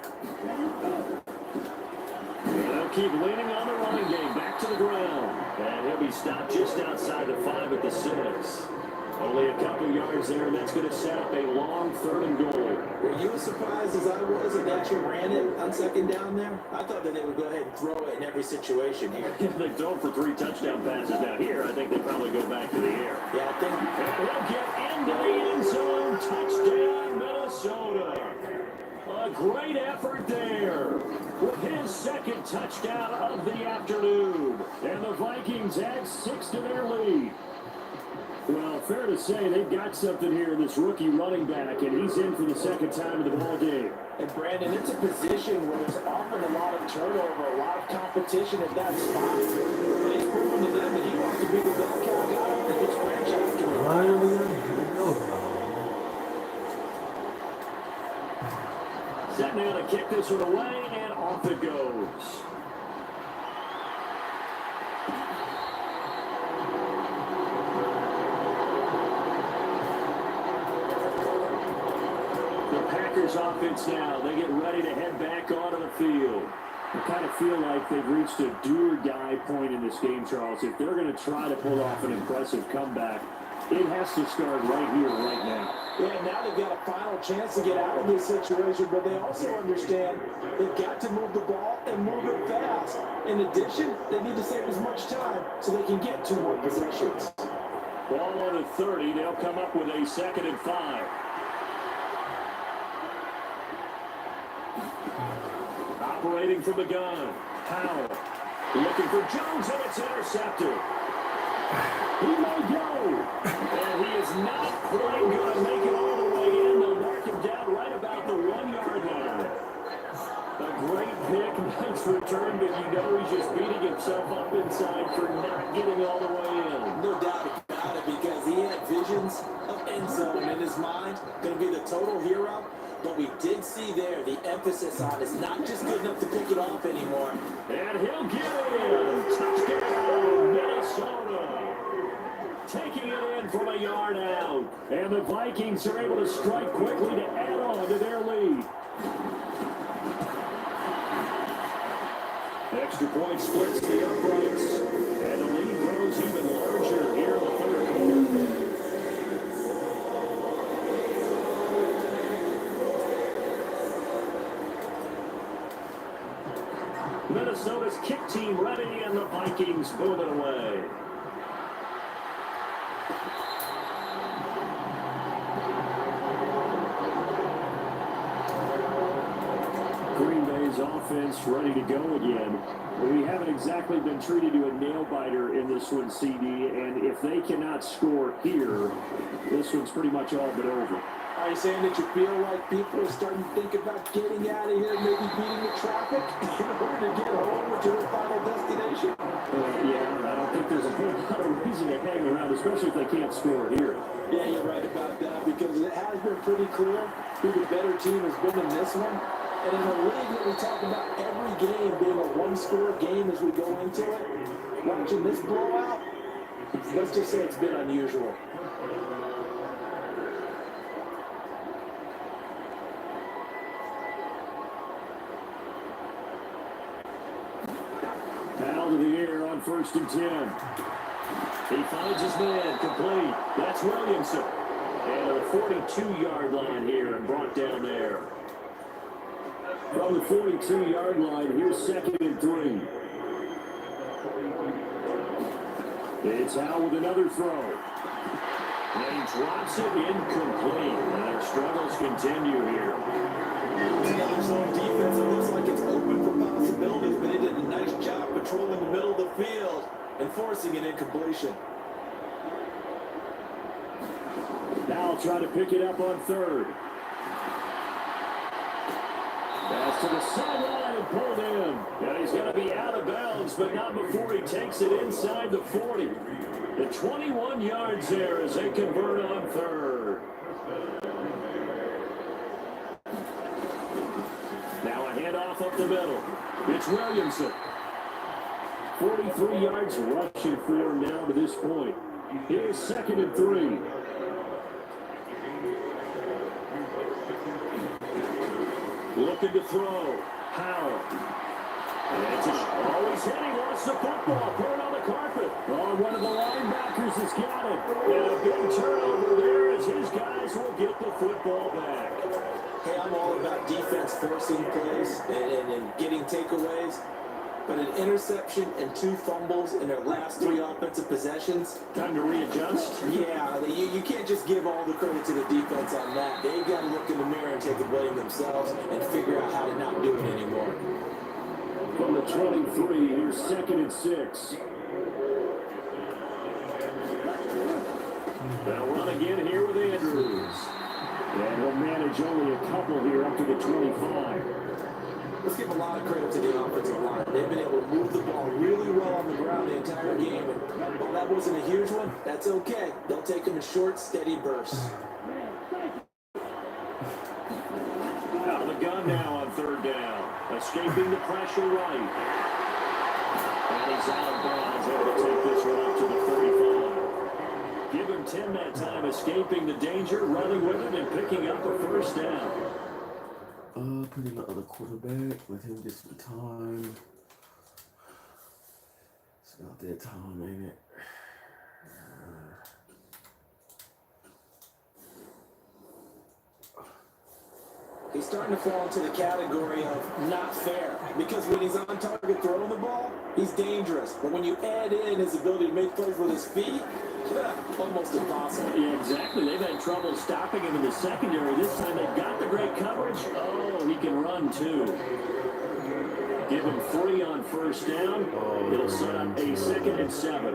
They'll keep leaning on the running game. Back to the ground. And he'll be stopped just outside the 5 at the 6. Only a couple yards there, and that's going to set up a long 3rd and goal. Were you as surprised as I was that they actually ran it on 2nd down there? I thought that they would go ahead and throw it in every situation here. They throw for 3 touchdown passes down here. I think they probably go back to the air. Yeah, I think. And he'll get into the end zone. Touchdown, Minnesota. A great effort there with his 2nd touchdown of the afternoon. And the Vikings add 6 to their lead. Well, fair to say they've got something here in this rookie running back, and he's in for the 2nd time in the ball game. And Brandon, it's a position where there's often a lot of turnover, a lot of competition at that spot. And he's proven to them that he wants to be the bell cow guy in this franchise. Set now to kick this one away, and off it goes. Packers offense now. They get ready to head back onto the field. I kind of feel like they've reached a do-or-die point in this game, Charles. If they're going to try to pull off an impressive comeback, it has to start right here, right now. Yeah, now they've got a final chance to get out of this situation, but they also understand they've got to move the ball and move it fast. In addition, they need to save as much time so they can get 2 more possessions. Ball on at 30. They'll come up with a 2nd and 5. Operating from the gun. Powell looking for Jones, and it's intercepted. He may go. And he is not quite going to make it all the way in. They'll mark him down right about the 1-yard line. A great pick, nice return, but you know he's just beating himself up inside for not getting all the way in. No doubt about it, because he had visions of end zone in his mind. Going to be the total hero. But we did see there the emphasis on is not just good enough to pick it off anymore. And he'll get it in. Touchdown, Minnesota. Taking it in from a yard out. And the Vikings are able to strike quickly to add on to their lead. Extra point splits the uprights. And the lead grows even larger here in the 3rd quarter. Minnesota's kick team ready, and the Vikings moving away. Green Bay's offense ready to go again. We haven't exactly been treated to a nail-biter in this one, CD, and if they cannot score here, this one's pretty much all but over. Are you saying that you feel like people are starting to think about getting out of here, maybe beating the traffic in order to get home to their final destination? Yeah, I don't think there's a whole lot of reason to hang around, especially if they can't score here. Yeah, you're right about that, because it has been pretty clear who the better team has been in this one. And in a league that we talk about every game being a one-score game as we go into it, watching this blowout, let's just say it's been unusual. Foul to the air on 1st and 10. He finds his man complete. That's Williamson. And a 42-yard line here and brought down there. From the 42-yard line, here's 2nd and 3. It's Al with another throw. And he drops it incomplete. And their struggles continue here. Another zone defense, it looks like it's open for possibilities, but they did a nice job patrolling the middle of the field and forcing an incompletion. Now I'll try to pick it up on 3rd. Pass to the sideline and pulled in. And he's going to be out of bounds, but not before he takes it inside the 40. The 21 yards there as they convert on 3rd. Now a handoff up the middle. It's Williamson. 43 yards rushing for him now to this point. Here's 2nd and 3. Looking to throw. Howell. And it's always hitting. Lost the football. Put it on the carpet. Oh, one of the linebackers has got it. And a big turnover there as his guys will get the football back. Hey, I'm all about defense forcing plays and getting takeaways. But an interception and 2 fumbles in their last 3 offensive possessions. Time to readjust. Yeah, you can't just give all the credit to the defense on that. They've got to look in the mirror and take the blame themselves and figure out how to not do it anymore. From the 23, here's 2nd and 6. They'll run again here with Andrews. And he'll manage only a couple here up to the 25. Let's give a lot of credit to the offensive line. They've been able to move the ball really well on the ground the entire game. And while that wasn't a huge one, that's okay. They'll take them in short, steady bursts. Out of the gun now on 3rd down. Escaping the pressure right. And he's out of bounds, able to take this one up to the 35. Give him 10 that time, escaping the danger, running with it, and picking up a 1st down. Put in the other quarterback, let him get some time. It's about that time, ain't it? He's starting to fall into the category of not fair. Because when he's on target throwing the ball, he's dangerous. But when you add in his ability to make plays with his feet, almost impossible. Yeah, exactly. They've had trouble stopping him in the secondary. This time they've got the great coverage. Oh, he can run too. Give him 3 on 1st down. It'll set up a 2nd and 7.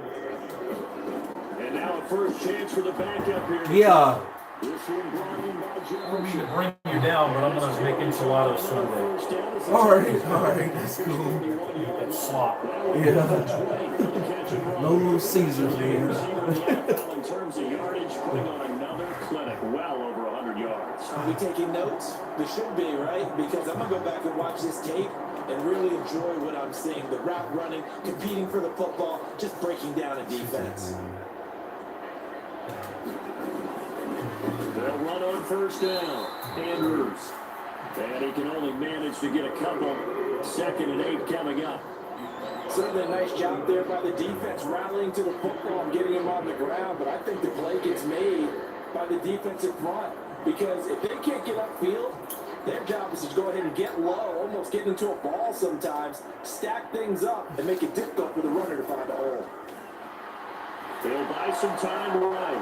And now a 1st chance for the backup here. Yeah. This one brought in by I don't mean to Jefferson. bring you down, but I'm going to make enchiladas Sunday. All right, that's cool. That slop. Yeah. No little Caesars, man. In terms of yardage, putting on another clinic, well over 100 yards. Are we taking notes? We should be, right? Because I'm going to go back and watch this tape and really enjoy what I'm seeing. The route running, competing for the football, just breaking down a defense. They'll run on 1st down. Andrews. And he can only manage to get a couple. 2nd and 8 coming up. Certainly a nice job there by the defense, rallying to the football and getting him on the ground. But I think the play gets made by the defensive front. Because if they can't get upfield, their job is to go ahead and get low, almost get into a ball sometimes, stack things up, and make it difficult for the runner to find a hole. They'll buy some time right.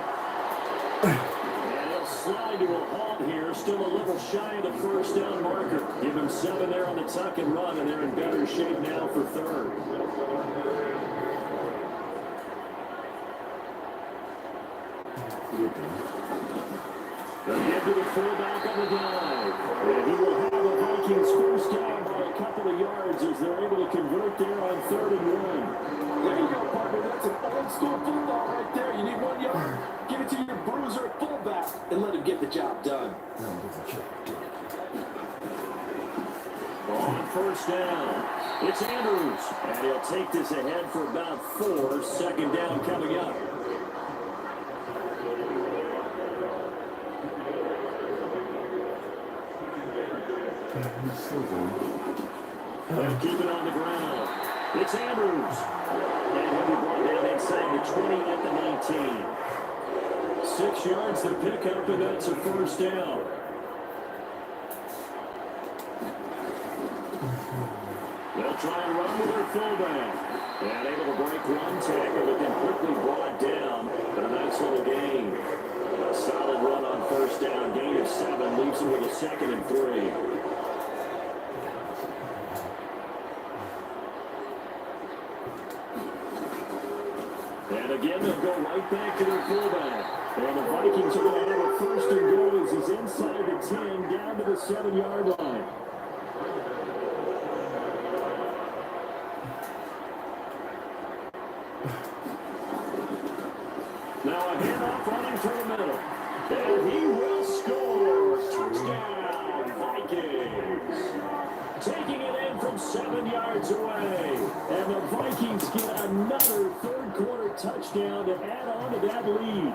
Slide to a halt here, still a little shy of the 1st down marker. Give him 7 there on the tuck and run, and they're in better shape now for 3rd. Again to the fullback on the dive. And he will have the Vikings 1st down by a couple of yards as they're able to convert there on 3rd and 1. There you go, partner. That's an old school football right there. You need 1 yard. Give it to your bruiser at fullback and let him get the job done. On 1st down, it's Andrews. And he'll take this ahead for about 4. 2nd down coming up. They'll keep it on the ground. It's Andrews. And he'll be brought down inside the 20 at the 19. 6 yards to pick up, and that's a 1st down. They'll try and run with their fullback. And able to break 1 tackle, but then quickly brought down. But a nice little gain. A solid run on 1st down. Gain of 7 leaves him with a 2nd and 3. And again, they'll go right back to their fullback. And the Vikings are going to have a 1st and goal as he's inside the 10, down to the 7-yard line. Now a handoff running through the middle. And he will score. Touchdown, Vikings. Taking it in from 7 yards away. And the Vikings get another 3rd quarter touchdown to add on to that lead.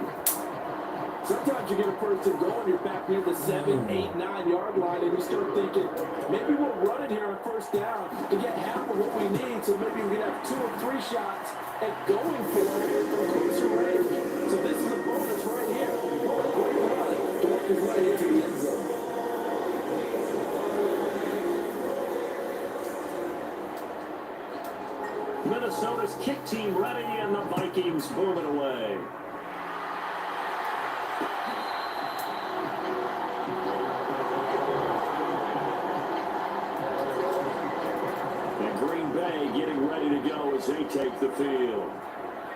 Sometimes you get a first and goal and you're back near the 7, 8, 9 yard line and you start thinking, maybe we'll run it here on first down to get half of what we need, so maybe we can have 2 or 3 shots at going for it from closer range. So this is a bonus right here. Oh, a great run to work his way into the end zone. Minnesota's kick team ready, and the Vikings move it away. And Green Bay getting ready to go as they take the field.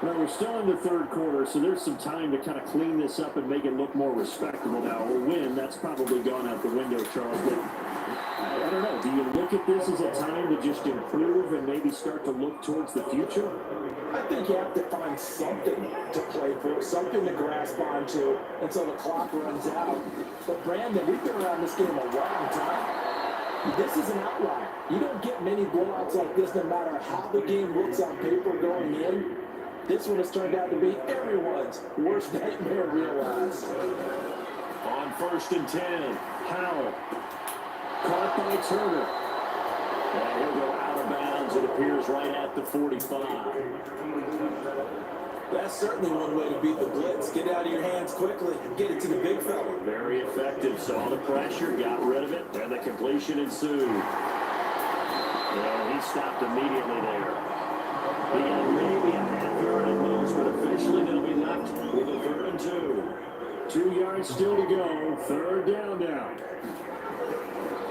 Well, we're still in the third quarter, so there's some time to kind of clean this up and make it look more respectable now. A win, that's probably gone out the window, Charles. But I don't know. Do you look at this as a time to just improve and maybe start to look towards the future? I think you have to find something to play for, something to grasp onto until the clock runs out. But Brandon, we've been around this game a long time. This is an outlier. You don't get many blowouts like this no matter how the game looks on paper going in. This one has turned out to be everyone's worst nightmare realized. On 1st and 10, Howell. Caught by Turner. And he'll go out of bounds, it appears, right at the 45. That's certainly one way to beat the blitz. Get out of your hands quickly and get it to the big fella. Very effective. Saw the pressure, got rid of it, and the completion ensued. And he stopped immediately there. He got maybe a half yard at most, but officially they'll be left with a 3rd and 2. 2 yards still to go. 3rd down now.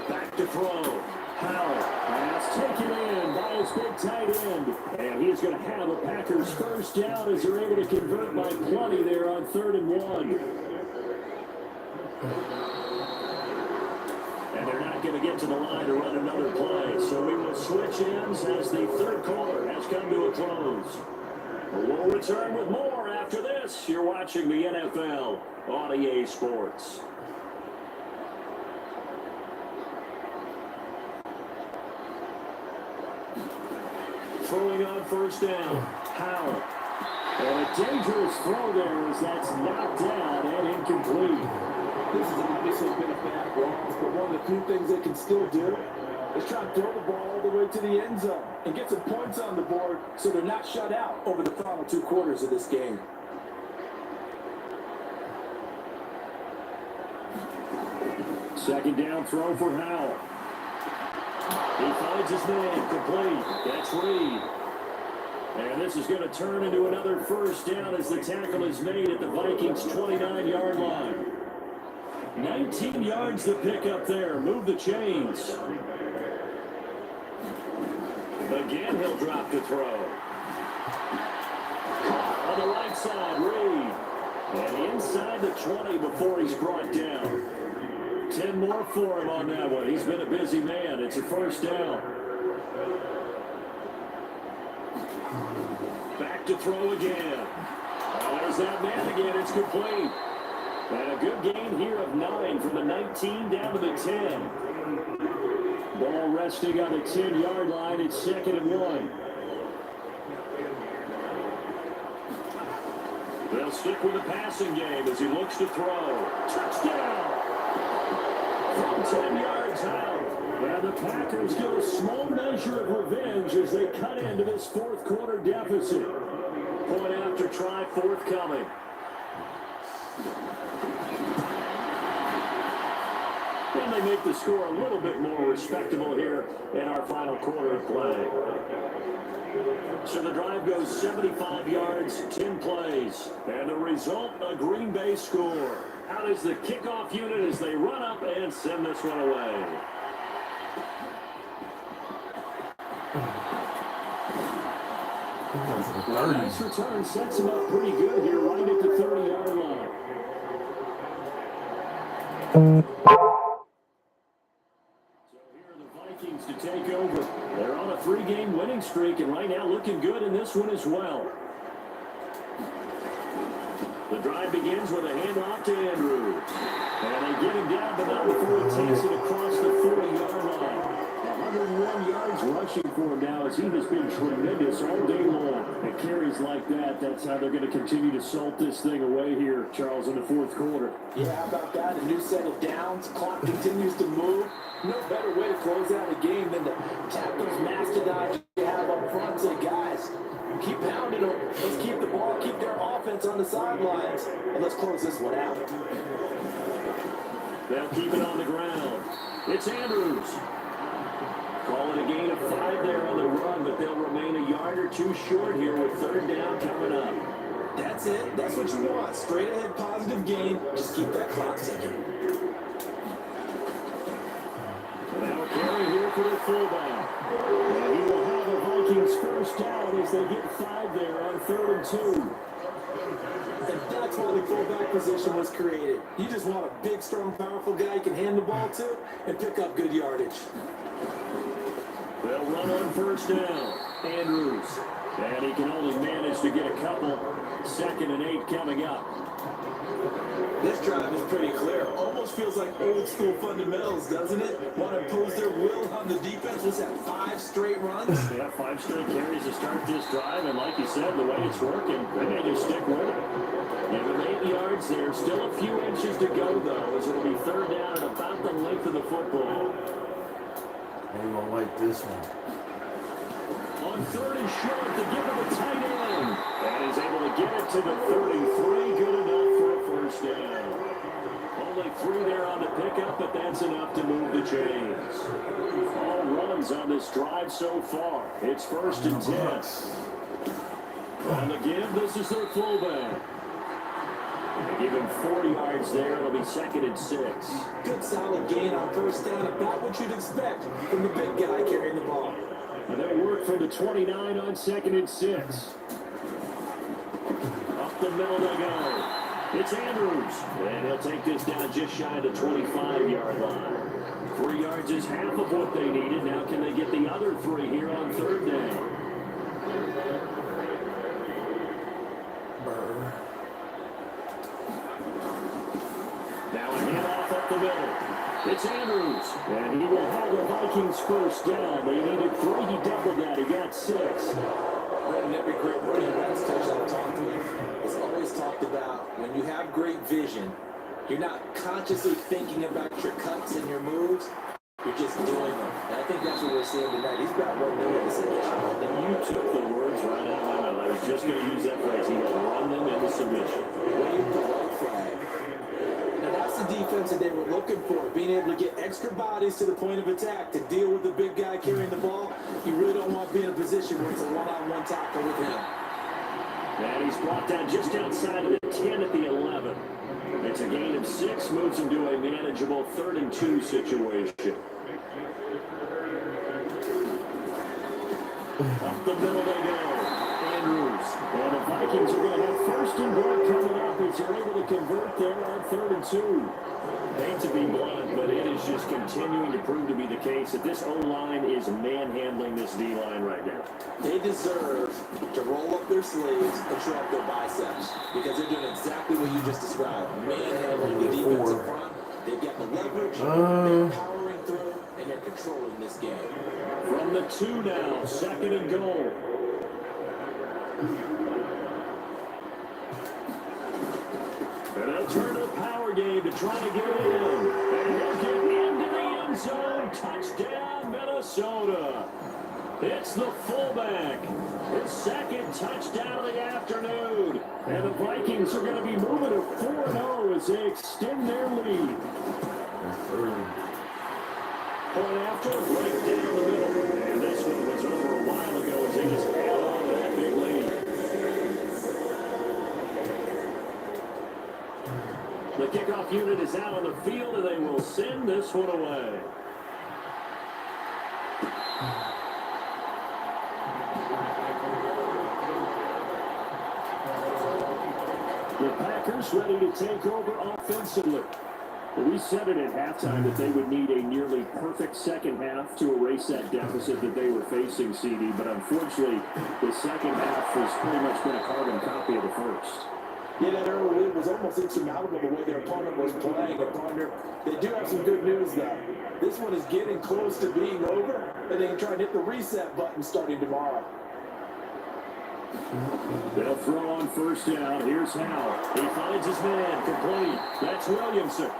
Back to throw. Howell. Pass taken in by his big tight end. And he's going to have a Packers 1st down as they're able to convert by plenty there on 3rd and 1. And they're not going to get to the line to run another play. So we will switch ends as the 3rd quarter has come to a close. We'll return with more after this. You're watching the NFL on EA Sports. Throwing on 1st down, Howell. And a dangerous throw there as that's knocked down and incomplete. This has obviously been a bad loss, but one of the few things they can still do is try to throw the ball all the way to the end zone and get some points on the board so they're not shut out over the final 2 quarters of this game. Second down throw for Howell. He finds his man, complete. That's Reed. And this is going to turn into another 1st down as the tackle is made at the Vikings' 29-yard line. 19 yards to pick up there. Move the chains. Again, he'll drop to throw. On the right side, Reed. And inside the 20 before he's brought down. 10 more for him on that one. He's been a busy man. It's a 1st down. Back to throw again. Oh, there's that man again. It's complete. And a good gain here of 9 from the 19 down to the 10. Ball resting on the 10-yard line. It's 2nd and 1. They'll stick with the passing game as he looks to throw. Touchdown! From 10 yards out. And the Packers get a small measure of revenge as they cut into this 4th quarter deficit. Point after try forthcoming. And they make the score a little bit more respectable here in our final quarter of play. So the drive goes 75 yards, 10 plays. And the result, a Green Bay score. Out is the kickoff unit as they run up and send this one away. Well, nice return sets him up pretty good here right at the 30-yard line. So here are the Vikings to take over. They're on a 3-game winning streak and right now looking good in this one as well. The drive begins with a handoff to Andrews. And they get him down, but not before he takes it across the 40-yard line. 101 yards rushing. rushing for him now as he has been tremendous all day long. And carries like that, that's how they're going to continue to salt this thing away here, Charles, in the fourth quarter. Yeah, how about that? A new set of downs. Clock continues to move. No better way to close out a game than to tap those mastodons you have up front. Say, guys, keep pounding them. Let's keep the ball, keep their offense on the sidelines, and let's close this one out. They'll keep it on the ground. It's Andrews. Call it a gain of 5 there on the run, but they'll remain a yard or two short here with third down coming up. That's it. That's what you want. Straight ahead positive gain. Just keep that clock ticking. Now a carry here for the fullback. And he will have the Vikings first down as they get 5 there on 3rd and 2. And that's why the fullback position was created. You just want a big, strong, powerful guy you can hand the ball to and pick up good yardage. They'll run on first down. Andrews. And he can only manage to get a couple. 2nd and 8 coming up. This drive is pretty clear. Almost feels like old school fundamentals, doesn't it? Want to impose their will on the defense. Was that 5 straight runs? Yeah, 5 straight carries to start this drive. And like you said, the way it's working, they may just stick with it. And with 8 yards there, still a few inches to go, though, as it'll be third down at about the length of the football. They gonna like this one. On 3rd and short, to give him a tight end. And is able to get it to the 33. Good enough for a first down. Only 3 there on the pickup, but that's enough to move the chains. All runs on this drive so far. It's 1st and 10. On the give, this is their fullback. Give him 40 yards there. It'll be 2nd and 6. Good solid gain on first down. About what you'd expect from the big guy carrying the ball. And they'll work from the 29 on 2nd and 6. Up the middle they go. It's Andrews. And he'll take this down just shy of the 25-yard line. 3 yards is half of what they needed. Now can they get the other 3 here on 3rd down? Now a handoff up the middle. It's Andrews. And he will have the Vikings first down. They needed 3. He doubled that. He got 6. And every great running backs coach I've talked to has always talked about when you have great vision, you're not consciously thinking about your cuts and your moves. You're just doing them. And I think that's what we're seeing tonight. He's got one new in this submission. And you took the words right out of my mouth. I was just going to use that phrase. He has run them into submission. Wave the white flag. And that's the defense that they were looking for, being able to get extra bodies to the point of attack to deal with the big guy carrying the ball. You really don't want to be in a position where it's a one-on-one tackle with him. And he's brought down just outside of the 10 at the 11. It's a gain of 6, moves him to a manageable 3rd and 2 situation. Up the middle they go. Andrews. And the Vikings are going to have 1st and goal coming up as they're able to convert there on 3rd and 2. Hate to be blunt, but it is just continuing to prove to be the case that this O-line is manhandling this D-line right now. They deserve to roll up their sleeves and show up their biceps because they're doing exactly what you just described. Manhandling the defensive front. They've got the leverage, they're powering through, and they're controlling this game. From the 2 now, 2nd and goal. And they'll turn to the power game to try to get it in. And they'll get into the end zone. Touchdown, Minnesota. It's the fullback. His 2nd touchdown of the afternoon. And the Vikings are going to be moving to 4-0 as they extend their lead. Point after, right down the middle. And this one was over a while ago as they just held on to that big lead. The kickoff unit is out on the field, and they will send this one away. The Packers ready to take over offensively. We said it at halftime that they would need a nearly perfect second half to erase that deficit that they were facing, CD. But unfortunately, the second half has pretty much been a carbon copy of the first. Yeah, that early lead was almost insurmountable the way their opponent was playing. And partner, they do have some good news, though. This one is getting close to being over, and they can try and hit the reset button starting tomorrow. They'll throw on first down. Here's Howe. He finds his man. Complete. That's Williamson.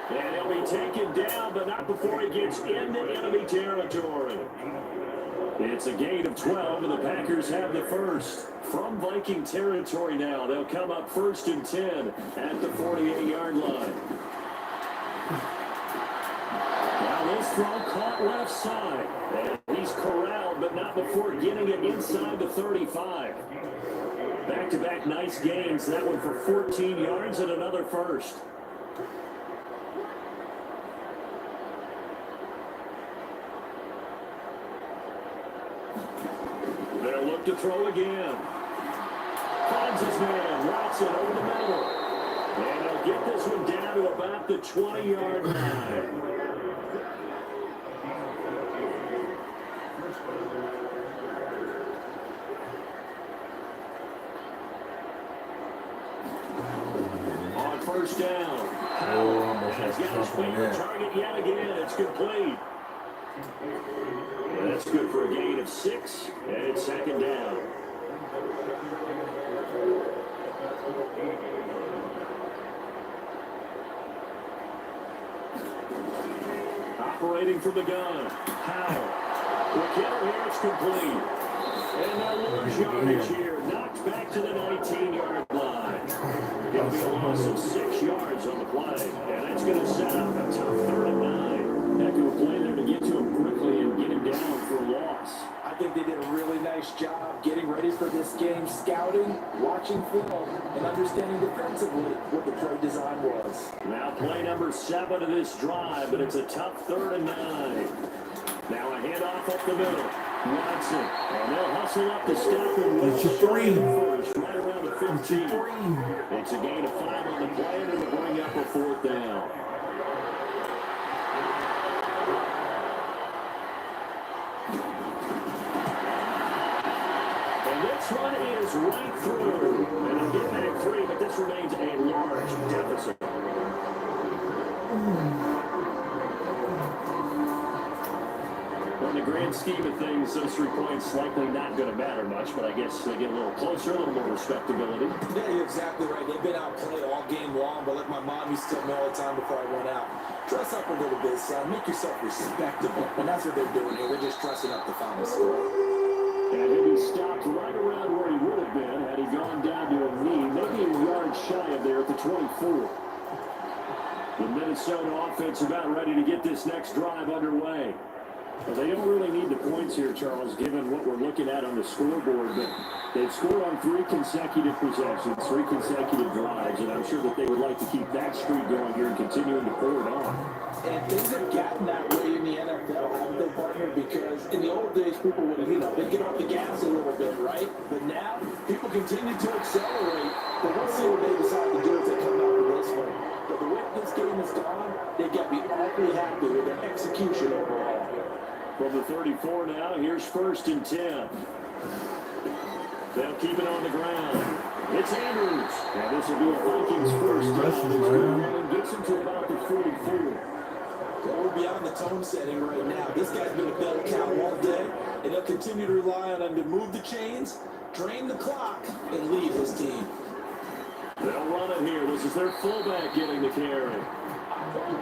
And he'll be taken down, but not before he gets into enemy territory. It's a gain of 12, and the Packers have the first. From Viking territory now, they'll come up 1st and 10 at the 48-yard line. Now this throw caught left side. And he's corralled, but not before getting it inside the 35. Back-to-back nice gains. That one for 14 yards and another first. They'll look to throw again. Finds his man. Routes it over the middle. And he'll get this one down to about the 20-yard line. On first down. Has got his favorite target yet again. It's complete. And that's good for a gain of 6, and it's 2nd down. Operating from the gun. Howe. The kill here, it's complete. And they'll lose yardage here. Knocked back to the 19-yard line. It'll be a loss of 6 yards on the play. And that's going to set up a tough 3rd and 9. Heck of a play there to get to him quickly and get him down for a loss. I think they did a really nice job getting ready for this game, scouting, watching film, and understanding defensively what the play design was. Now play number 7 of this drive, but it's a tough 3rd and 9. Now a handoff up the middle. Watson, and they'll hustle up the step and win first, right around the 15. It's a gain of 5 on the play, and it'll bring up a 4th down. And this run is right through. And they'll get back 3, but this remains a large deficit. In the grand scheme of things, those 3 points likely not going to matter much, but I guess they get a little closer, a little more respectability. Yeah, you're exactly right. They've been outplayed all game long, but like my mom used to tell me all the time before I went out, dress up a little bit, son. Make yourself respectable. And that's what they're doing here. They're just dressing up the final score. And he'll be stopped right around where he would have been had he gone down to a knee, maybe a yard shy of there at the 24. The Minnesota offense about ready to get this next drive underway. Well, they don't really need the points here, Charles, given what we're looking at on the scoreboard. But they've scored on 3 consecutive possessions, 3 consecutive drives, and I'm sure that they would like to keep that streak going here and continuing to pour it on. And things have gotten that way in the NFL, haven't they, partner? Because in the old days, people would, they'd get off the gas a little bit, right? But now, people continue to accelerate. But we'll see what they decide to do as they come out of this one. But the way this game has gone, they got to be awfully happy with their execution overall. From the 34 now, here's 1st and 10. They'll keep it on the ground. It's Andrews. And this will be a Vikings first down. And gets him to about the 44. Well, we're beyond the tone setting right now. This guy's been a bell cow all day, and they'll continue to rely on him to move the chains, drain the clock, and lead his team. They'll run it here. This is their fullback getting the carry.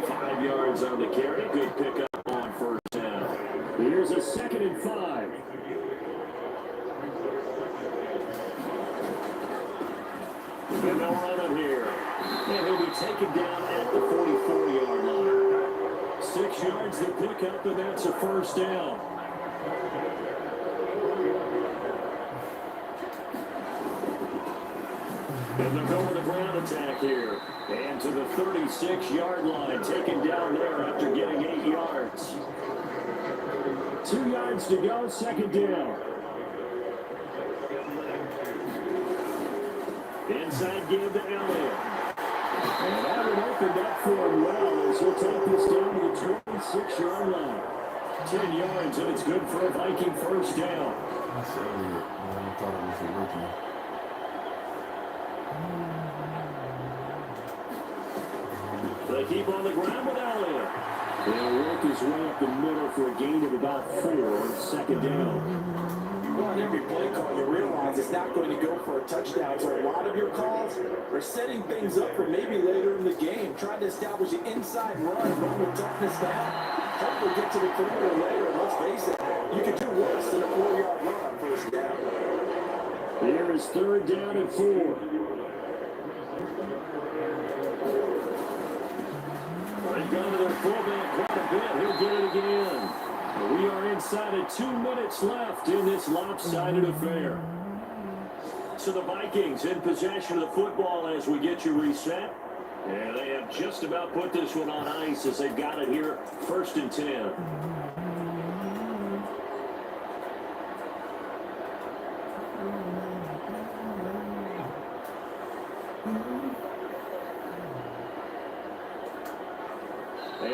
5 yards on the carry. Good pickup on first down. Here's a 2nd and 5. And they'll run it here. And he'll be taken down at the 44-yard line. 6 yards to pick up, and that's a first down. And they'll go with a ground attack here. And to the 36-yard line, taken down there after getting 8 yards. 2 yards to go, 2nd down. Inside give to Elliott. And that one opened up for him well as he'll take this down to the 26-yard line. 10 yards, and it's good for a Viking first down. That's Elliott. I thought it was a rookie. They keep on the ground with Elliott. He'll work his way up the middle for a gain of about 4 on second down. Well, in every play call, you realize it's not going to go for a touchdown. So a lot of your calls are setting things up for maybe later in the game, trying to establish an inside run with toughness down. Hopefully get to the perimeter later. And let's face it, you could do worse than a 4-yard run on first down. Here is third down and 4. They've gone to their fullback quite a bit. He'll get it again. We are inside of 2 minutes left in this lopsided affair. So the Vikings in possession of the football as we get you reset. And they have just about put this one on ice as they've got it here, 1st and 10.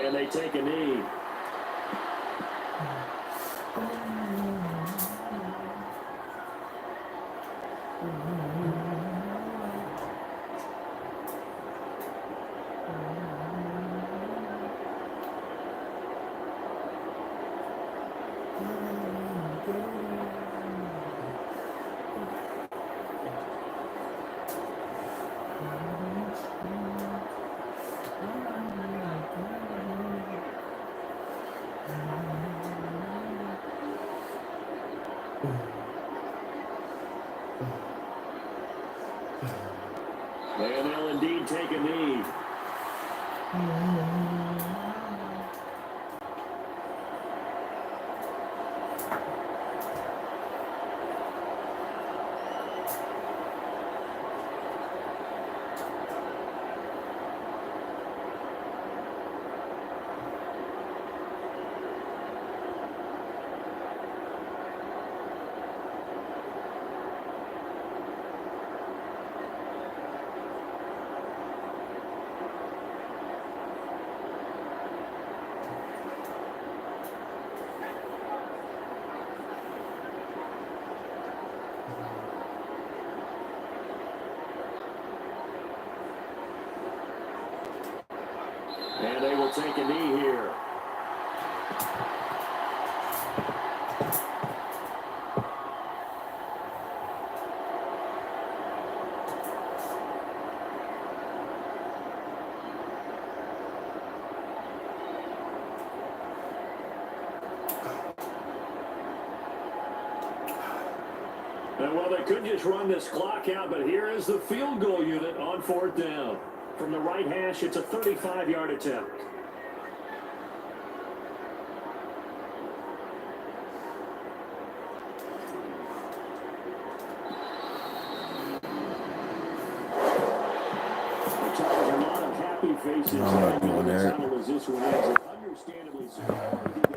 And they take a knee. And they'll indeed take a knee. And they will take a knee here. And well, they could just run this clock out, but here is the field goal unit on 4th down. From the right hash, it's a 35-yard attempt. A lot of happy faces. No, I'm not doing that. As this one ends, understandably so.